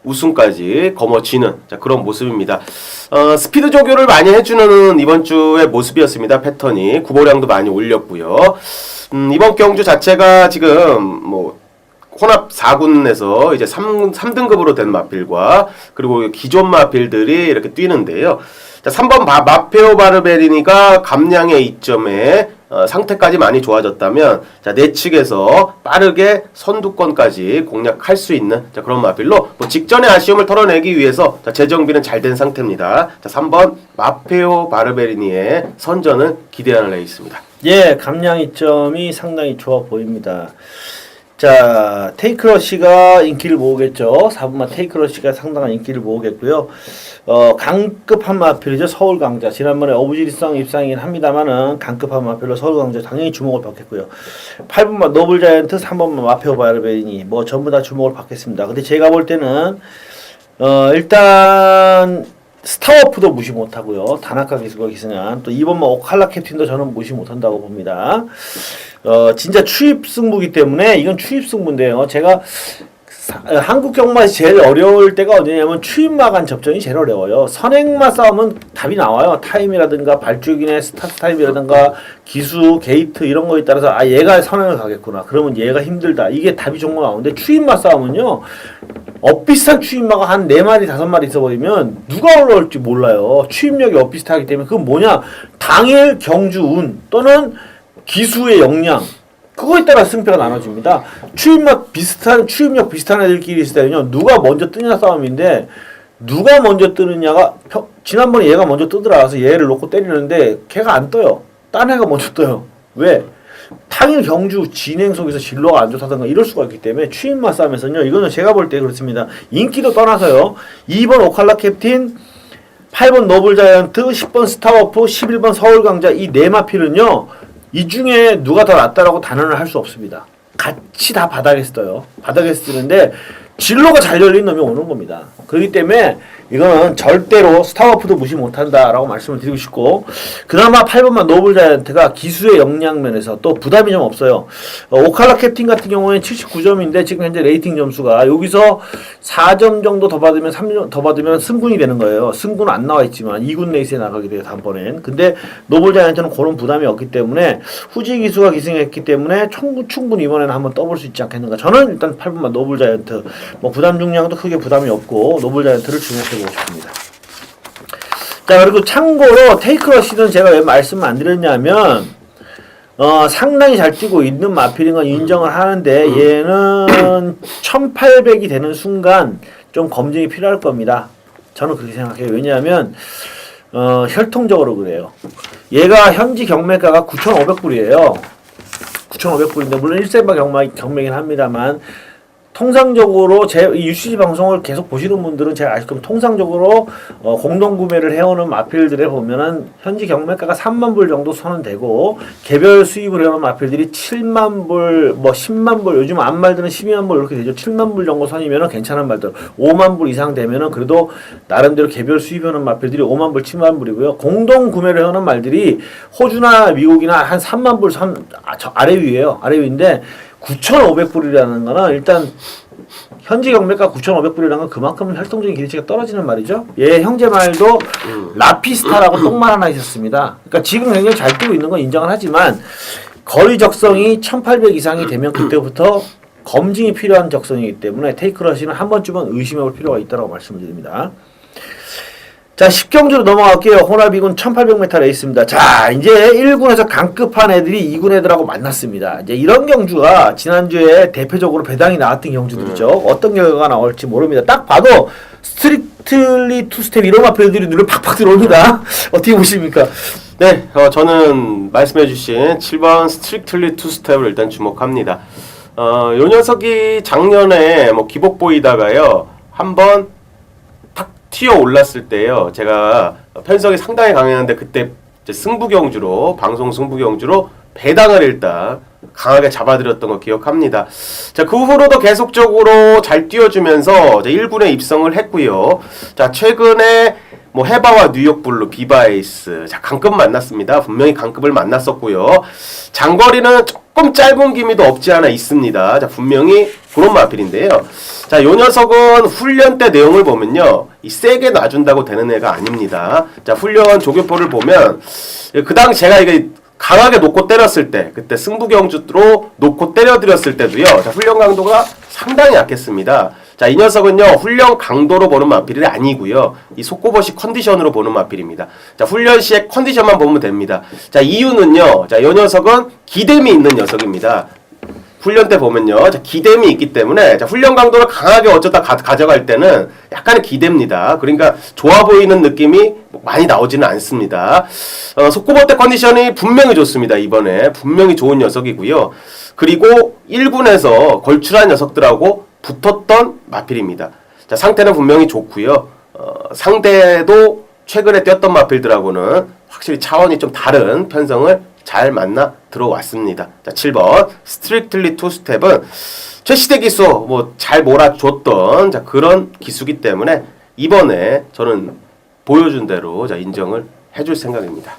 우승까지 거머쥐는 자, 그런 모습입니다. 스피드 조교를 많이 해주는 이번 주의 모습이었습니다. 패턴이 구보량도 많이 올렸고요. 이번 경주 자체가 지금 뭐 혼합 4군에서 이제 3등급으로 된 마필과 그리고 기존 마필들이 이렇게 뛰는데요. 자, 3번 마페오 바르베리니가 감량의 이점에 상태까지 많이 좋아졌다면 자, 내측에서 빠르게 선두권까지 공략할 수 있는 자, 그런 마필로 뭐 직전의 아쉬움을 털어내기 위해서 자, 재정비는 잘 된 상태입니다. 자, 3번 마페오 바르베리니의 선전을 기대하는 레이스입니다. 예, 감량 이점이 상당히 좋아 보입니다. 자, 테이크러쉬가 인기를 모으겠죠. 4분마 테이크러쉬가 상당한 인기를 모으겠고요. 강급한 마필이죠. 서울 강자. 지난번에 어부지리성 입상이긴 합니다만은 강급한 마필로 서울 강자 당연히 주목을 받겠고요. 8분마 노블 자이언트, 3번마 마페오 바르베리니 뭐 전부 다 주목을 받겠습니다. 근데 제가 볼 때는 일단 스타워프도 무시 못하고요. 다나카 기수가 기승한 또 2번마 오칼라 캡틴도 저는 무시 못한다고 봅니다. 진짜 추입 승부기 때문에 이건 추입 승부인데요. 제가 한국 경마에서 제일 어려울 때가 어디냐면 추입마 간 접전이 제일 어려워요. 선행마 싸움은 답이 나와요. 타임이라든가 발주기의 스타트 타임이라든가 기수, 게이트 이런 거에 따라서 얘가 선행을 가겠구나. 그러면 얘가 힘들다. 이게 답이 정말 나오는데 추입마 싸움은요. 엇비슷한 추임마가 한 4마리, 5마리 있어버리면 누가 올라올지 몰라요. 추임력이 엇비슷하기 때문에 그건 뭐냐. 당일 경주 운 또는 기수의 역량 그거에 따라 승패가 나눠집니다. 추임력 비슷한 애들끼리 있을 때는요. 누가 먼저 뜨냐 싸움인데 누가 먼저 뜨느냐가 지난번에 얘가 먼저 뜨더라. 그래서 얘를 놓고 때리는데 걔가 안 떠요. 딴 애가 먼저 떠요. 왜? 당일 경주 진행 속에서 진로가 안 좋다던가 이럴 수가 있기 때문에 추임마 싸움에서는요. 이거는 제가 볼 때 그렇습니다. 인기도 떠나서요. 2번 오칼라 캡틴 8번 노블 자이언트 10번 스타워프 11번 서울 강자 이 네 마필은요. 이 중에 누가 더 낫다라고 단언을 할 수 없습니다. 같이 다 바닥에 떠요. 바닥에 쓰는데 진로가 잘 열린 놈이 오는 겁니다. 그렇기 때문에 이거는 절대로 스타워프도 무시 못한다라고 말씀을 드리고 싶고 그나마 8번만 노블 자이언트가 기수의 역량 면에서 또 부담이 좀 없어요. 오칼라 캡틴 같은 경우에는 79점인데 지금 현재 레이팅 점수가 여기서 4점 정도 더 받으면 3점 더 받으면 승군이 되는 거예요. 승군은 안 나와 있지만 2군 레이스에 나가게 돼요. 다음번엔. 근데 노블 자이언트는 그런 부담이 없기 때문에 후지 기수가 기승했기 때문에 충분히 이번에는 한번 떠볼 수 있지 않겠는가. 저는 일단 8번만 노블 자이언트 뭐 부담 중량도 크게 부담이 없고 노블 자이언트를 주목해보고 싶습니다. 자, 그리고 참고로 테이크러쉬는 제가 왜 말씀을 안 드렸냐면 상당히 잘 뛰고 있는 마필인 건 인정을 하는데 얘는 1800이 되는 순간 좀 검증이 필요할 겁니다. 저는 그렇게 생각해요. 왜냐하면 혈통적으로 그래요. 얘가 현지 경매가가 9,500불이에요. 9,500불인데 물론 1세바 경매긴 합니다만 통상적으로 이 UCG 방송을 계속 보시는 분들은 제가 아실 겁니다. 통상적으로 공동 구매를 해오는 마필들에 보면은 현지 경매가가 3만 불 정도 선언되고 개별 수입을 해오는 마필들이 7만 불, 뭐 10만 불, 요즘 안 말들은 12만 불 이렇게 되죠. 7만 불 정도 선이면은 괜찮은 말들. 5만 불 이상 되면은 그래도 나름대로 개별 수입하는 마필들이 5만 불, 7만 불이고요. 공동 구매를 해오는 말들이 호주나 미국이나 한 3만 불 선 아래 위에요. 아래 위인데 9,500불이라는 거는 일단 현지 경매가 9,500불이라는 건 그만큼 활동적인 기대치가 떨어지는 말이죠. 얘 형제 말도 라피스타라고 똥말 하나 있었습니다. 그러니까 지금 굉장히 잘 뛰고 있는 건 인정을 하지만 거리 적성이 1,800 이상이 되면 그때부터 검증이 필요한 적성이기 때문에 테이크러시는 한 번쯤은 의심해 볼 필요가 있다고 말씀을 드립니다. 자, 10경주로 넘어갈게요. 호나비군 1800m 레이스입니다. 자, 이제 1군에서 강급한 애들이 2군 애들하고 만났습니다. 이제 이런 경주가 지난주에 대표적으로 배당이 나왔던 경주들이죠. 어떤 결과가 나올지 모릅니다. 딱 봐도 스트릭틀리 투스텝 이런 마필들이 눈에 팍팍 들어옵니다. 어떻게 보십니까? 네, 저는 말씀해주신 7번 스트릭틀리 투스텝을 일단 주목합니다. 요 녀석이 작년에 뭐 기복 보이다가요, 한번 튀어 올랐을 때요. 제가 편성이 상당히 강했는데 그때 이제 승부경주로 방송 승부경주로 배당을 일단 강하게 잡아들였던 거 기억합니다. 자, 그 후로도 계속적으로 잘 뛰어주면서 1군에 입성을 했고요. 자, 최근에 뭐 해바와 뉴욕블루, 비바에이스, 자, 강급 만났습니다. 분명히 강급을 만났었고요. 장거리는 조금 짧은 기미도 없지 않아 있습니다. 자, 분명히 그런 마필인데요. 자, 요 녀석은 훈련 때 내용을 보면요, 이 세게 놔준다고 되는 애가 아닙니다. 자, 훈련 조교포를 보면 그 당시 제가 이게 강하게 놓고 때렸을 때, 그때 승부경주로 놓고 때려드렸을 때도요, 자, 훈련 강도가 상당히 약했습니다. 자, 이 녀석은요, 훈련 강도로 보는 마필이 아니고요, 이 속고버시 컨디션으로 보는 마필입니다. 자, 훈련 시에 컨디션만 보면 됩니다. 자, 이유는요, 자, 이 녀석은 기댐이 있는 녀석입니다. 훈련 때 보면요, 자, 기댐이 있기 때문에, 자, 훈련 강도를 강하게 어쩌다 가져갈 때는 약간의 기댑니다. 그러니까 좋아 보이는 느낌이 많이 나오지는 않습니다. 속고버때 컨디션이 분명히 좋습니다. 이번에 분명히 좋은 녀석이고요. 그리고 1군에서 걸출한 녀석들하고 붙었던 마필입니다. 자, 상태는 분명히 좋고요. 상대도 최근에 뛰었던 마필들하고는 확실히 차원이 좀 다른 편성을 잘 만나 들어왔습니다. 자, 7번 스트릭틀리 투스텝은 최시대 기수 뭐 잘 몰아줬던, 자, 그런 기수기 때문에 이번에 저는 보여준 대로, 자, 인정을 해줄 생각입니다.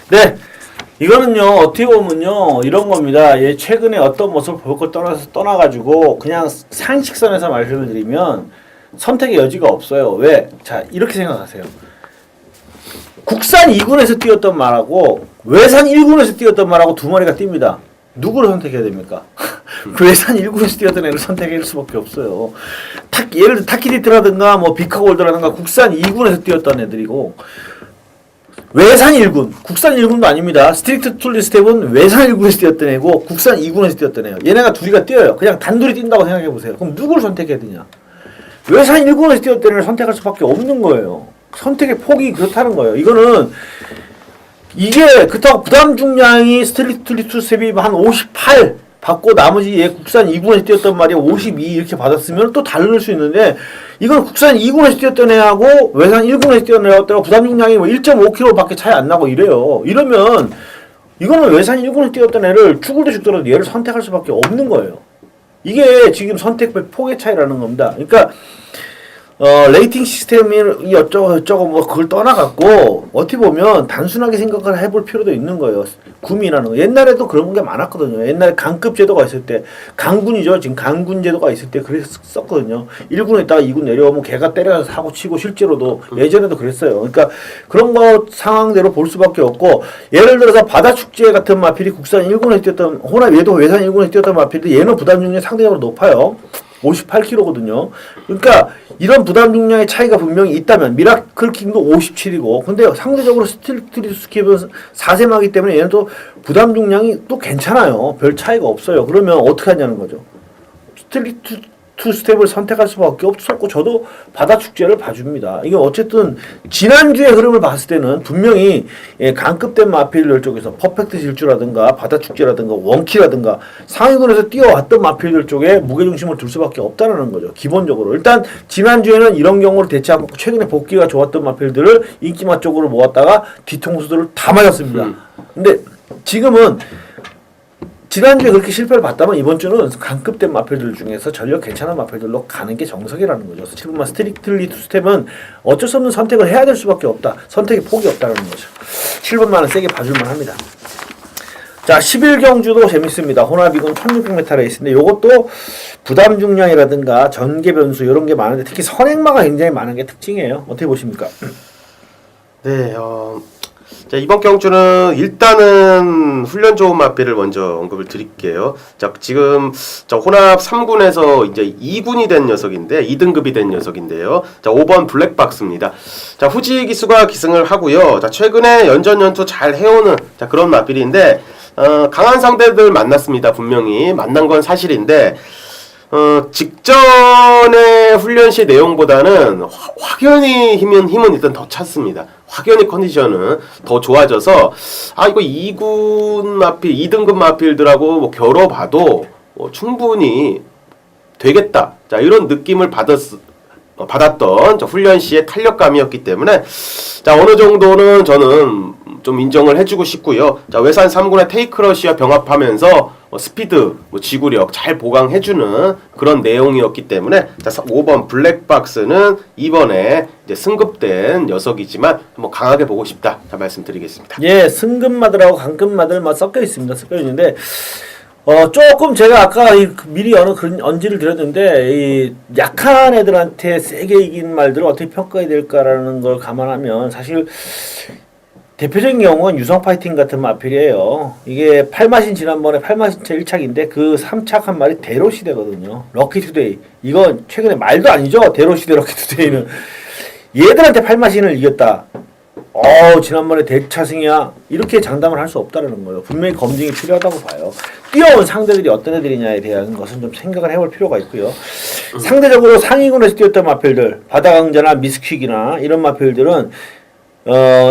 네, 이거는요 어떻게 보면요 이런 겁니다. 얘 최근에 어떤 모습을 볼 걸 떠나가지고 그냥 상식선에서 말씀을 드리면 선택의 여지가 없어요. 왜? 자, 이렇게 생각하세요. 국산 2군에서 뛰었던 말하고 외산 1군에서 뛰었던 말하고 두 마리가 뜁니다. 누구를 선택해야 됩니까? 외산 1군에서 뛰었던 애를 선택할 수밖에 없어요. 예를 들어 타키디트라든가 뭐 비카골드라든가 국산 2군에서 뛰었던 애들이고, 외산 1군, 국산 1군도 아닙니다. 스트릭트 툴리 스텝은 외산 1군에서 뛰었던 애고 국산 2군에서 뛰었던 애예요. 얘네가 둘이가 뛰어요. 그냥 단둘이 뛴다고 생각해보세요. 그럼 누구를 선택해야 되냐? 외산 1군에서 뛰었던 애를 선택할 수밖에 없는 거예요. 선택의 폭이 그렇다는 거예요. 이거는 이게 그렇다고 부담 중량이 스트릭트 툴리 스텝이 한 58 받고 나머지 얘 국산 2군에서 뛰었던 말이 52 이렇게 받았으면 또 다를 수 있는데, 이건 국산 2군에서 뛰었던 애하고 외산 1군에서 뛰었던 애하고 부담 중량이 뭐 1.5kg 밖에 차이 안 나고 이래요. 이러면 이거는 외산 1군에서 뛰었던 애를 죽을 때 죽더라도 얘를 선택할 수밖에 없는 거예요. 이게 지금 선택의 폭의 차이라는 겁니다. 그러니까 레이팅 시스템이 어쩌고 뭐 그걸 떠나갖고 어떻게 보면 단순하게 생각을 해볼 필요도 있는 거예요. 구미라는 거. 옛날에도 그런 게 많았거든요. 옛날에 강급 제도가 있을 때, 강군이죠. 지금 강군 제도가 있을 때 그랬었거든요. 1군에 있다가 2군 내려오면 걔가 때려서 사고 치고, 실제로도 예전에도 그랬어요. 그러니까 그런 거 상황대로 볼 수밖에 없고, 예를 들어서 바다축제 같은 마필이 국산 1군에 뛰었던, 호나 얘도 외산 1군에 뛰었던 마필인데 얘는 부담 중량이 상대적으로 높아요. 58kg거든요. 그러니까 이런 부담 중량의 차이가 분명히 있다면, 미라클킹도 57이고, 근데 상대적으로 스틸트리 스킵은 4세마기 때문에 얘는 또 부담 중량이 또 괜찮아요. 별 차이가 없어요. 그러면 어떻게 하냐는 거죠. 스틸트 투스텝을 선택할 수밖에 없었고 저도 바다 축제를 봐줍니다. 이게 어쨌든 지난주의 흐름을 봤을 때는 분명히 강급된 마필들 쪽에서 퍼펙트 질주라든가 바다 축제라든가 원키라든가 상위권에서 뛰어왔던 마필들 쪽에 무게중심을 둘 수밖에 없다는 거죠. 기본적으로 일단 지난주에는 이런 경우를 대체하고 최근에 복귀가 좋았던 마필들을 인기마 쪽으로 모았다가 뒤통수들을 다 맞았습니다. 근데 지금은 지난주에 그렇게 실패를 봤다면 이번 주는 강급된 마필들 중에서 전력 괜찮은 마필들로 가는 게 정석이라는 거죠. 7분만 스트릭틀리 투스텝은 어쩔 수 없는 선택을 해야 될 수밖에 없다. 선택의 폭이 없다는 거죠. 7분만은 세게 봐줄만 합니다. 자, 11경주도 재밌습니다. 혼합이건 1600m 레이스인데 요것도 부담 중량이라든가 전개 변수 이런 게 많은데 특히 선행마가 굉장히 많은 게 특징이에요. 어떻게 보십니까? 네, 자, 이번 경주는 일단은 훈련 좋은 마필을 먼저 언급을 드릴게요. 자, 지금 저 혼합 3군에서 이제 2군이 된 녀석인데 2등급이 된 녀석인데요. 자, 5번 블랙박스입니다. 자, 후지 기수가 기승을 하고요. 자, 최근에 연전 연투 잘 해오는 자, 그런 마필인데 강한 상대들 만났습니다. 분명히 만난 건 사실인데 직전의 훈련 시 내용보다는 확연히 힘은 일단 더 찼습니다. 확연히 컨디션은 더 좋아져서 이거 2군 마필, 2등급 마필들하고 뭐 겨뤄봐도 충분히 되겠다. 자, 이런 느낌을 받았던 훈련 시의 탄력감이었기 때문에 자, 어느 정도는 저는 좀 인정을 해주고 싶고요. 자, 외산 3군의 테이크러시와 병합하면서 스피드, 지구력 잘 보강해주는 그런 내용이었기 때문에 자, 5번 블랙박스는 이번에 이제 승급된 녀석이지만 한번 강하게 보고 싶다. 자, 말씀드리겠습니다. 예, 승급마들하고 강급마들 섞여 있습니다. 섞여 있는데 조금 제가 아까 미리 그런 언지를 드렸는데 이 약한 애들한테 세게 이긴 말들을 어떻게 평가해야 될까라는 걸 감안하면 사실 대표적인 경우는 유성 파이팅 같은 마필이에요. 이게 8마신 지난번에 8마신차 1착인데 그 3착 한 말이 대로시대거든요. 럭키투데이. 이건 최근에 말도 아니죠. 대로시대 럭키투데이는. 얘들한테 8마신을 이겼다. 지난번에 대차승이야. 이렇게 장담을 할 수 없다는 거예요. 분명히 검증이 필요하다고 봐요. 뛰어온 상대들이 어떤 애들이냐에 대한 것은 좀 생각을 해볼 필요가 있고요. 상대적으로 상위군에서 뛰었던 마필들, 바다강자나 미스퀵이나 이런 마필들은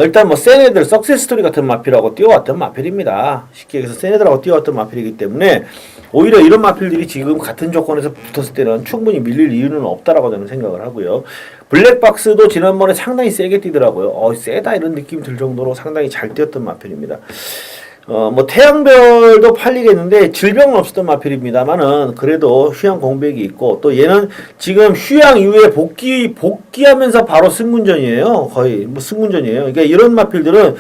일단 뭐 센 애들, 석세스 스토리 같은 마필하고 뛰어왔던 마필입니다. 쉽게 얘기해서 센 애들하고 뛰어왔던 마필이기 때문에 오히려 이런 마필들이 지금 같은 조건에서 붙었을 때는 충분히 밀릴 이유는 없다라고 저는 생각을 하고요. 블랙박스도 지난번에 상당히 세게 뛰더라고요. 세다 이런 느낌이 들 정도로 상당히 잘 뛰었던 마필입니다. 뭐 태양별도 팔리겠는데 질병은 없었던 마필입니다만은 그래도 휴양 공백이 있고 또 얘는 지금 휴양 이후에 복귀하면서 바로 승군전이에요. 거의 뭐 승군전이에요. 그러니까 이런 마필들은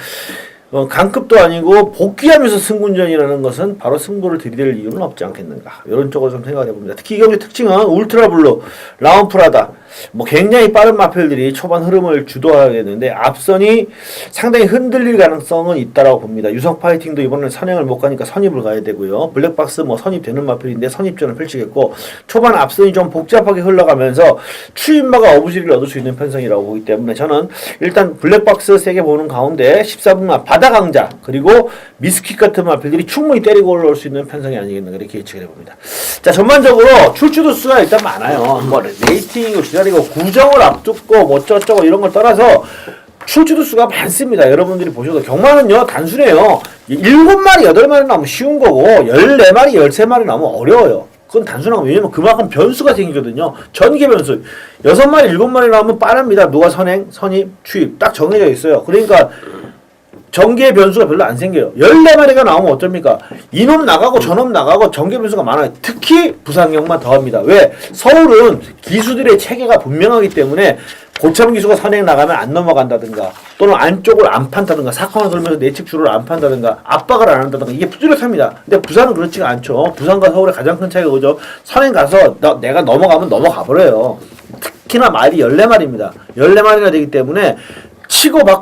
강급도 아니고 복귀하면서 승군전이라는 것은 바로 승부를 들이댈 이유는 없지 않겠는가. 이런 쪽으로 좀 생각해 봅니다. 특히 이 경기 특징은 울트라블루, 라운프라다 뭐 굉장히 빠른 마필들이 초반 흐름을 주도하겠는데 앞선이 상당히 흔들릴 가능성은 있다라고 봅니다. 유성 파이팅도 이번에는 선행을 못 가니까 선입을 가야 되고요. 블랙박스 뭐 선입되는 마필인데 선입전을 펼치겠고 초반 앞선이 좀 복잡하게 흘러가면서 추임마가 어부지리를 얻을 수 있는 편성이라고 보기 때문에 저는 일단 블랙박스 세게 보는 가운데 14분만 바다강자 그리고 미스킥 같은 마필들이 충분히 때리고 올라올 수 있는 편성이 아니겠는가 이렇게 예측을 해봅니다. 자, 전반적으로 출주도 수가 일단 많아요. 뭐 레이팅이고 기다리고 구정을 앞두고 뭐 어쩌고 이런 걸 떠나서 출주도 수가 많습니다. 여러분들이 보셔도 경마는요 단순해요. 7마리 8마리 나오면 쉬운 거고 14마리 13마리 나오면 어려워요. 그건 단순한 거. 왜냐면 그만큼 변수가 생기거든요. 전개 변수 6마리 7마리 나오면 빠릅니다. 누가 선행, 선입, 추입 딱 정해져 있어요. 그러니까 전개 변수가 별로 안 생겨요. 14마리가 나오면 어쩝니까? 이놈 나가고 저놈 나가고 전개 변수가 많아요. 특히 부산경만 더합니다. 왜? 서울은 기수들의 체계가 분명하기 때문에 고참 기수가 선행 나가면 안 넘어간다든가 또는 안쪽을 안 판다든가 사건을 돌면서 내측 줄을 안 판다든가 압박을 안 한다든가 이게 뚜렷합니다. 근데 부산은 그렇지가 않죠. 부산과 서울의 가장 큰 차이가 그죠? 선행 가서 내가 넘어가면 넘어가 버려요. 특히나 말이 14마리입니다. 14마리나 되기 때문에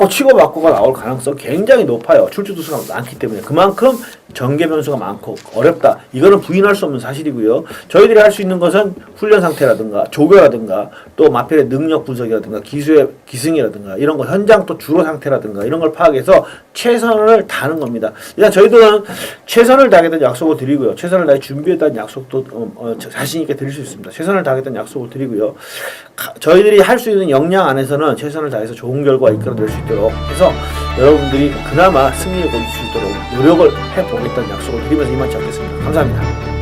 치고받고가 나올 가능성 굉장히 높아요. 출주도 수가 많기 때문에 그만큼 전개 변수가 많고 어렵다. 이거는 부인할 수 없는 사실이고요. 저희들이 할 수 있는 것은 훈련 상태라든가 조교라든가 또 마필의 능력 분석이라든가 기수의 기승이라든가 이런 거 현장 또 주로 상태라든가 이런 걸 파악해서 최선을 다하는 겁니다. 일단 저희들은 최선을 다하겠다는 약속을 드리고요. 최선을 다해 준비했다는 약속도 자신 있게 드릴 수 있습니다. 최선을 다하겠다는 약속을 드리고요. 저희들이 할 수 있는 역량 안에서는 최선을 다해서 좋은 결과 이끌어낼 수 있도록 해서 여러분들이 그나마 승리를 거둘 수 있도록 노력을 해보겠다는 약속을 드리면서 이만 잡겠습니다. 감사합니다.